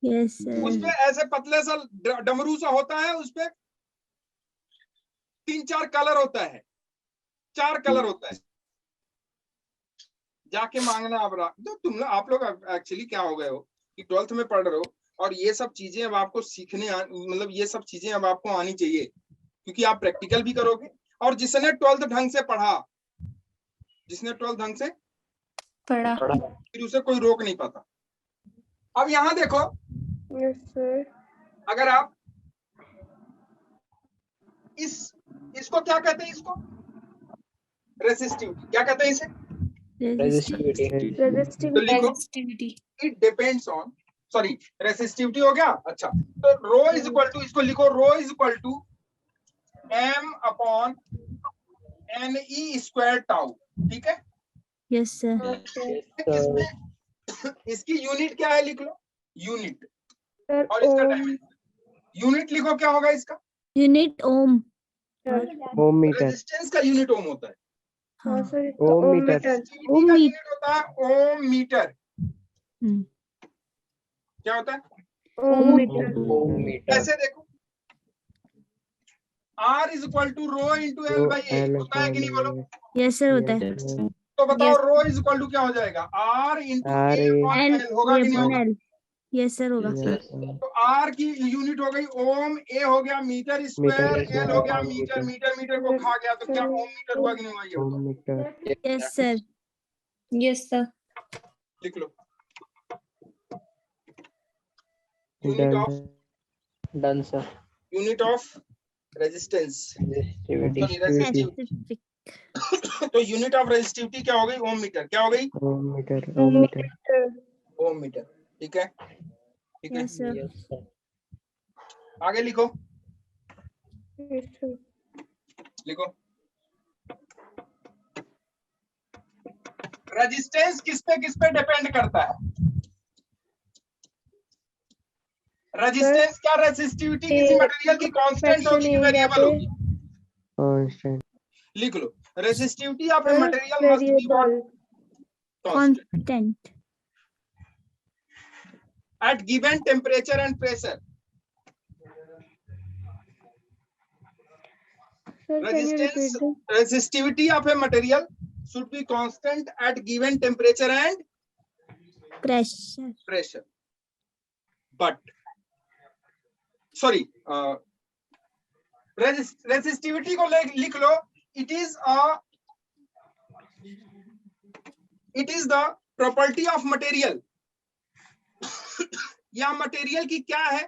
Yes sir. उसपे ऐसे पतले सा डमरू सा होता है, उसपे 3-4 कलर होता है, 4 कलर होता है। जाके मांगना तो आप लोग एक्चुअली क्या हो गए हो कि 12th में पढ़ रहे हो और ये सब चीजें अब आपको सीखने मतलब ये सब चीजें अब आपको आनी चाहिए, क्योंकि आप प्रैक्टिकल भी करोगे। और जिसने 12th ढंग से पढ़ा, जिसने 12th ढंग से पढ़ा, फिर उसे कोई रोक नहीं पाता। अब यहाँ देखो, यस सर। अगर आप इसको क्या कहते हैं? इसको रेसिस्टिविटी, क्या कहते हैं इसे? रेजिस्टिविटी तो रेजिस्टिविटी लिखो resistivity it depends on, sorry resistivity हो गया। अच्छा, तो रो इज इक्वल टू, इसको लिखो rho is equal to m upon n e square tau, ठीक है? Yes sir. किसमें इसकी यूनिट क्या है, लिख लो यूनिट, सर और इसका ओम डायमेंशन। यूनिट लिखो, क्या होगा इसका? Unit ohm. Ohm metre, resistance का यूनिट ओम होता है, हाँ सर इसका ohm ohm metre. Metre resistivity ohm का मीटर। यूनिट होता है ओम मीटर। हम्म। क्या होता है? ओम मीटर ओम मीटर ऐसे देखो, R is equal to rho into L तो बाई ए, L होता है कि नहीं बोलो? यस सर होता है। Yes, sir. तो बताओ Yes. Rho is equal to क्या हो जाएगा? R into R A upon L L, होगा कि नहीं होगा? एल। यस सर होगा। Yes, sir. तो R की यूनिट हो गई ओम, ए हो गया मीटर स्क्वायर, मीटर एल हो गया स्क्वायर, मीटर, मीटर। मीटर को खा गया, तो क्या ओम मीटर हुआ कि नहीं हुआ? ये ओम बताओ, metre. Yes sir. Yes sir लिख लो unit of, done sir. Unit of resistance, resistivity sorry resistivity. Specific. तो यूनिट ऑफ रेजिस्टिविटी क्या हो गई? Ohm metre. क्या हो गई? Ohm metre, ohm metre. Ohm metre, ठीक है, ठीक है। Yes sir. Yes sir. आगे लिखो, यस सर लिखो रेजिस्टेंस किस पे डिपेंड करता है? रेजिस्टेंस क्या रेजिस्टिविटी किसी मटेरियल की कांस्टेंट होगी कि वेरिएबल होगी? कांस्टेंट। लिख लो resistivity of a sir material must be what? Variable constant constant. at given temperature and pressure. Sir can you Resistance, repeat this? resistivity of a material should be constant at given temperature and pressure. pressure. But, sorry, resistivity को लिख लो, it is the property of material. या material की क्या है?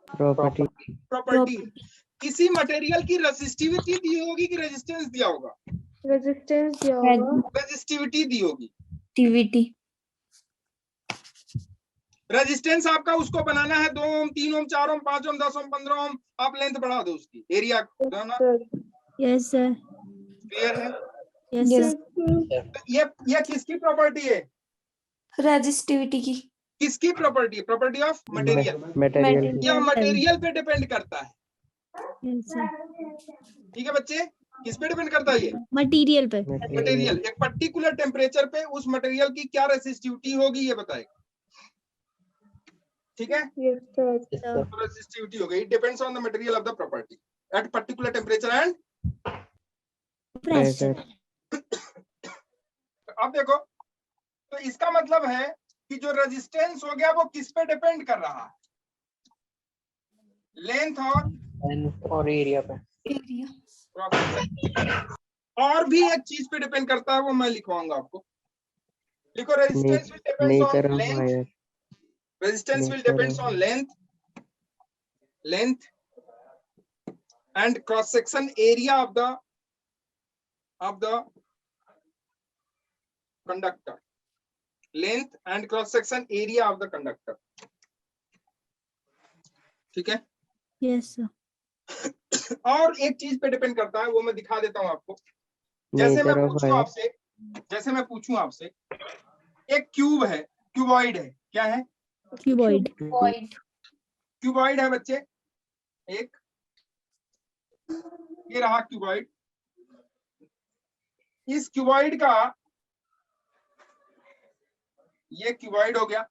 Property. Property. किसी material की resistivity दी होगी कि रेजिस्टेंस दिया होगा? रेजिस्टेंस दिया होगा। रेजिस्टिविटी दी होगी। एक्टिविटी रेजिस्टेंस आपका उसको बनाना है 2 ओम, 3 ओम, 4 ओम, 5 ओम, 10 ओम, 15 ओम, आप लेंथ बढ़ा दो उसकी, एरिया है ना? Sir yes sir. क्लियर है? Yes Yes. सर। तो ये किसकी प्रॉपर्टी है? रेजिस्टिविटी की किसकी प्रॉपर्टी है? Property of material. मटेरियल। या मटेरियल पे डिपेंड करता है, यस सर। ठीक है बच्चे? किस पे डिपेंड करता है ये? मटेरियल पे। मटेरियल। एक पर्टिकुलर टेम्परेचर पे उस मटेरियल की क्या रेजिस्टिविटी होगी ये बताएगा, ठीक है? यस सर तो रेजिस्टिविटी हो गई, depends on the material of the property at particular temperature and pressure. अब देखो, तो इसका मतलब है कि जो रेजिस्टेंस हो गया वो किस पे डिपेंड कर रहा है? लेंथ और एरिया पे। एरिया और भी एक चीज पे डिपेंड करता है, वो मैं लिखवाऊंगा आपको। लिखो resistance will depends nature on off length, wire. Resistance will Nature depends of- on length and cross section area of the conductor, length and cross section area of the conductor, ठीक है? Yes sir. और एक चीज पे depend करता है, वो मैं दिखा देता हूं आपको। जैसे मैं नेचर ऑफ पूछूं वायर। आपसे, एक क्यूब है, क्यूबॉइड है, क्या है? क्यूबॉइड। वॉइड क्यूबॉइड है बच्चे, एक ये रहा क्यूबॉइड। इस क्यूबॉइड का, ये क्यूबॉइड हो गया,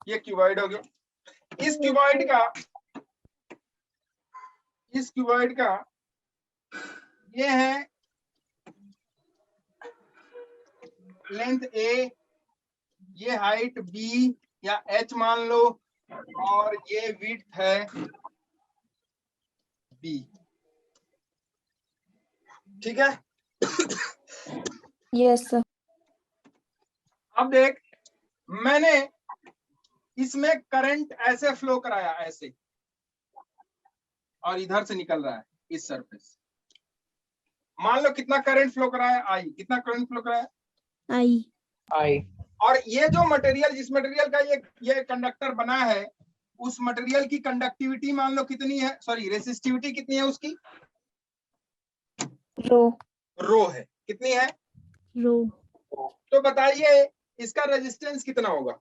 ये क्यूबॉइड हो गया। इस क्यूबॉइड का ये है लेंथ ए, ये हाइट बी या एच मान लो, और ये विड्थ है बी, ठीक है? यस सर अब देख, मैंने इसमें करंट ऐसे फ्लो कराया, ऐसे, और इधर से निकल रहा है इस सरफेस। मान लो कितना करंट फ्लो कराया, आई, कितना करंट फ्लो कराया, आई। आई। और ये जो मटेरियल, जिस मटेरियल का ये कंडक्टर बना है, उस मटेरियल की कंडक्टिविटी मान लो कितनी है, सॉरी रेसिस्टिविटी कितनी है उसकी, रो है, कितनी है, रो। तो बताइए इसका रेजिस्टेंस कितना होगा,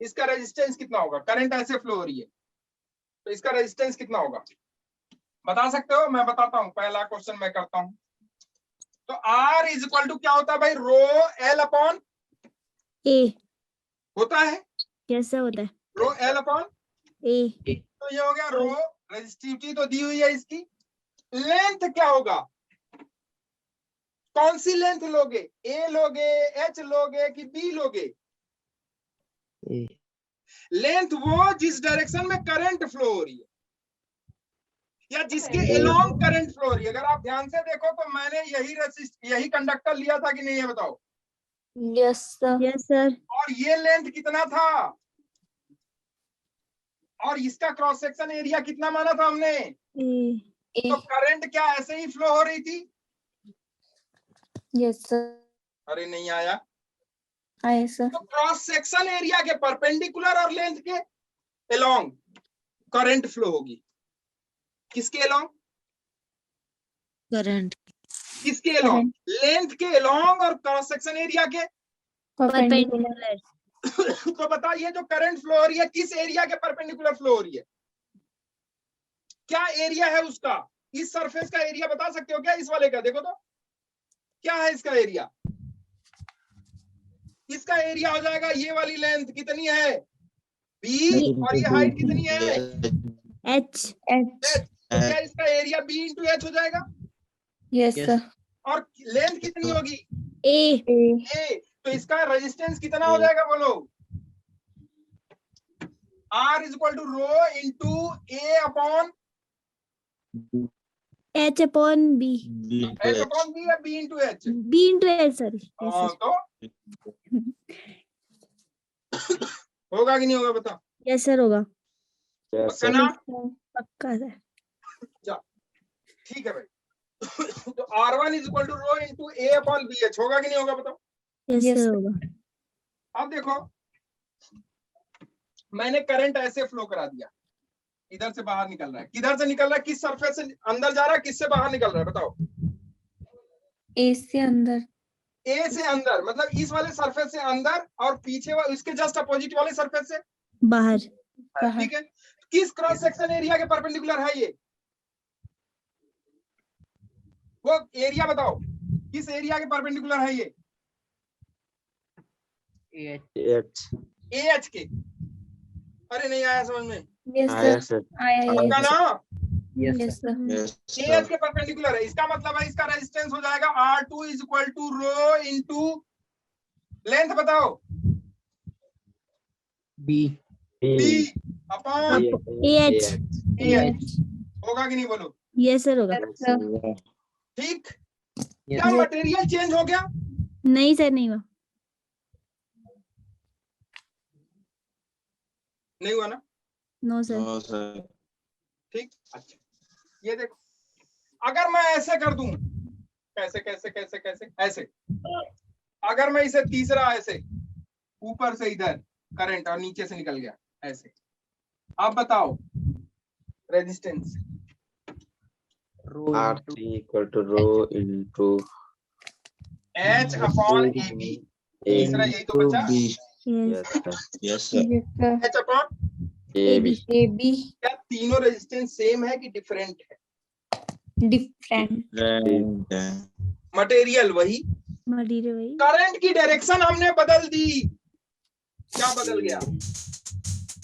इसका रेजिस्टेंस कितना होगा, करंट ऐसे फ्लो हो रही है तो इसका रेजिस्टेंस कितना होगा, बता सकते हो? मैं बताता हूं, पहला क्वेश्चन मैं करता हूं। तो R इज इक्वल टू क्या होता है भाई, रो L अपॉन ए। होता है, कैसे होता है? रो L अपॉन ए। तो ये हो गया रो, रेजिस्टिविटी तो दी हुई है इसकी। लेंथ क्या होगा, कौन सी लेंथ लोगे, ए लोगे, एच लोगे कि बी लोगे? ए। लेंथ वो जिस डायरेक्शन में करंट फ्लो हो रही है या जिसके एलोंग करंट फ्लो हो रही है। अगर आप ध्यान से देखो तो मैंने यही कंडक्टर लिया था कि नहीं, है बताओ? Yes sir. Yes sir. और ये लेंथ कितना था, और इसका क्रॉस सेक्शन एरिया कितना माना था हमने? ए। तो करंट क्या ऐसे ही फ्लो हो रही थी? Yes sir. अरे नहीं आया। आए सर। तो क्रॉस सेक्शन एरिया के परपेंडिकुलर और लेंथ के एलोंग करंट फ्लो होगी। किसके एलोंग? करंट। किसके एलोंग? लेंथ के एलोंग और क्रॉस सेक्शन एरिया के परपेंडिकुलर। तो बताइए जो करंट फ्लो हो रही है किस एरिया के परपेंडिकुलर फ्लो हो रही है, क्या एरिया है उसका? इस सरफेस का एरिया बता सकते हो क्या, इस वाले का? देखो तो क्या है इसका एरिया। इसका एरिया हो जाएगा, ये वाली लेंथ कितनी है, बी, और ये हाइट कितनी है, एच। एच। तो क्या इसका एरिया बी इंटू एच हो जाएगा? Yes sir. और लेंथ कितनी होगी, ए। ए, तो इसका रेजिस्टेंस कितना हो जाएगा बोलो? R is equal to rho into A upon H upon B. H upon B या B into H? B into H sir. तो होगा कि नहीं होगा बता? यस सर होगा। पक्का ना? पक्का सर। ठीक है भाई। तो R1 is equal to rho into A upon B H होगा कि नहीं होगा बताओ? यस सर होगा। अब देखो मैंने करंट ऐसे फ्लो करा दिया, इधर से बाहर निकल रहा है, किधर से निकल रहा है, किस सरफेस से अंदर जा रहा है, किससे बाहर निकल रहा है बताओ? ए से अंदर। ए से अंदर, मतलब इस वाले सरफेस से अंदर, और पीछे इसके जस्ट अपोजिट वाले सरफेस से बाहर। ठीक है। किस क्रॉस सेक्शन एरिया के परपेंडिकुलर है ये, वो एरिया बताओ, किस एरिया के परपेंडिकुलर है ये? एच। ए एच के। अरे नहीं आया समझ में? यस आया सर। सर। आया पक्का यस। ना? Yes sir. ए एच के परपेंडिकुलर है, इसका मतलब है इसका रेजिस्टेंस हो जाएगा R2 is equal to rho into length बताओ, B. B upon H. H. होगा कि नहीं बोलो? यस सर होगा। ठीक। क्या मटेरियल चेंज हो गया? नहीं सर नहीं हुआ। नहीं हुआ ना? No sir. ठीक। अच्छा ये देखो, अगर मैं ऐसे कर दूं, कैसे कैसे कैसे कैसे ऐसे, अगर मैं इसे तीसरा ऐसे ऊपर से इधर करंट और नीचे से निकल गया ऐसे, आप बताओ resistance? R3 equal to rho into H upon A B, तीसरा यही तो बचा, yes. H upon A B. A B. क्या तीनों रेजिस्टेंस सेम है कि डिफरेंट है? डिफरेंट। मटेरियल वही, मटेरियल वही। करंट की डायरेक्शन हमने बदल दी, क्या बदल गया?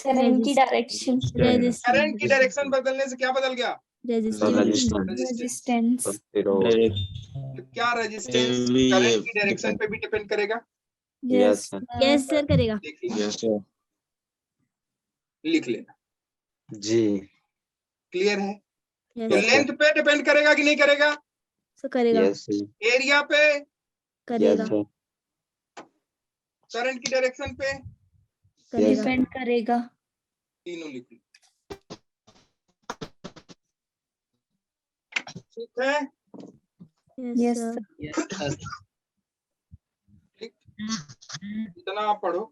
करंट की डायरेक्शन। करंट की डायरेक्शन बदलने से क्या बदल गया? रेजिस्टेंस। क्या रेजिस्टेंस करंट की डायरेक्शन पे भी डिपेंड करेगा? यस यस सर करेगा। देखिए लिख लेना जी। क्लियर है? यस तो लेंथ पे डिपेंड करेगा कि नहीं करेगा? सर करेगा। यस एरिया पे करेगा। करंट की डायरेक्शन पे करेगा डिपेंड करेगा। तीनों लिख लो। ठीक है, yes sir sir. Yes sir. इतना आप पढ़ो।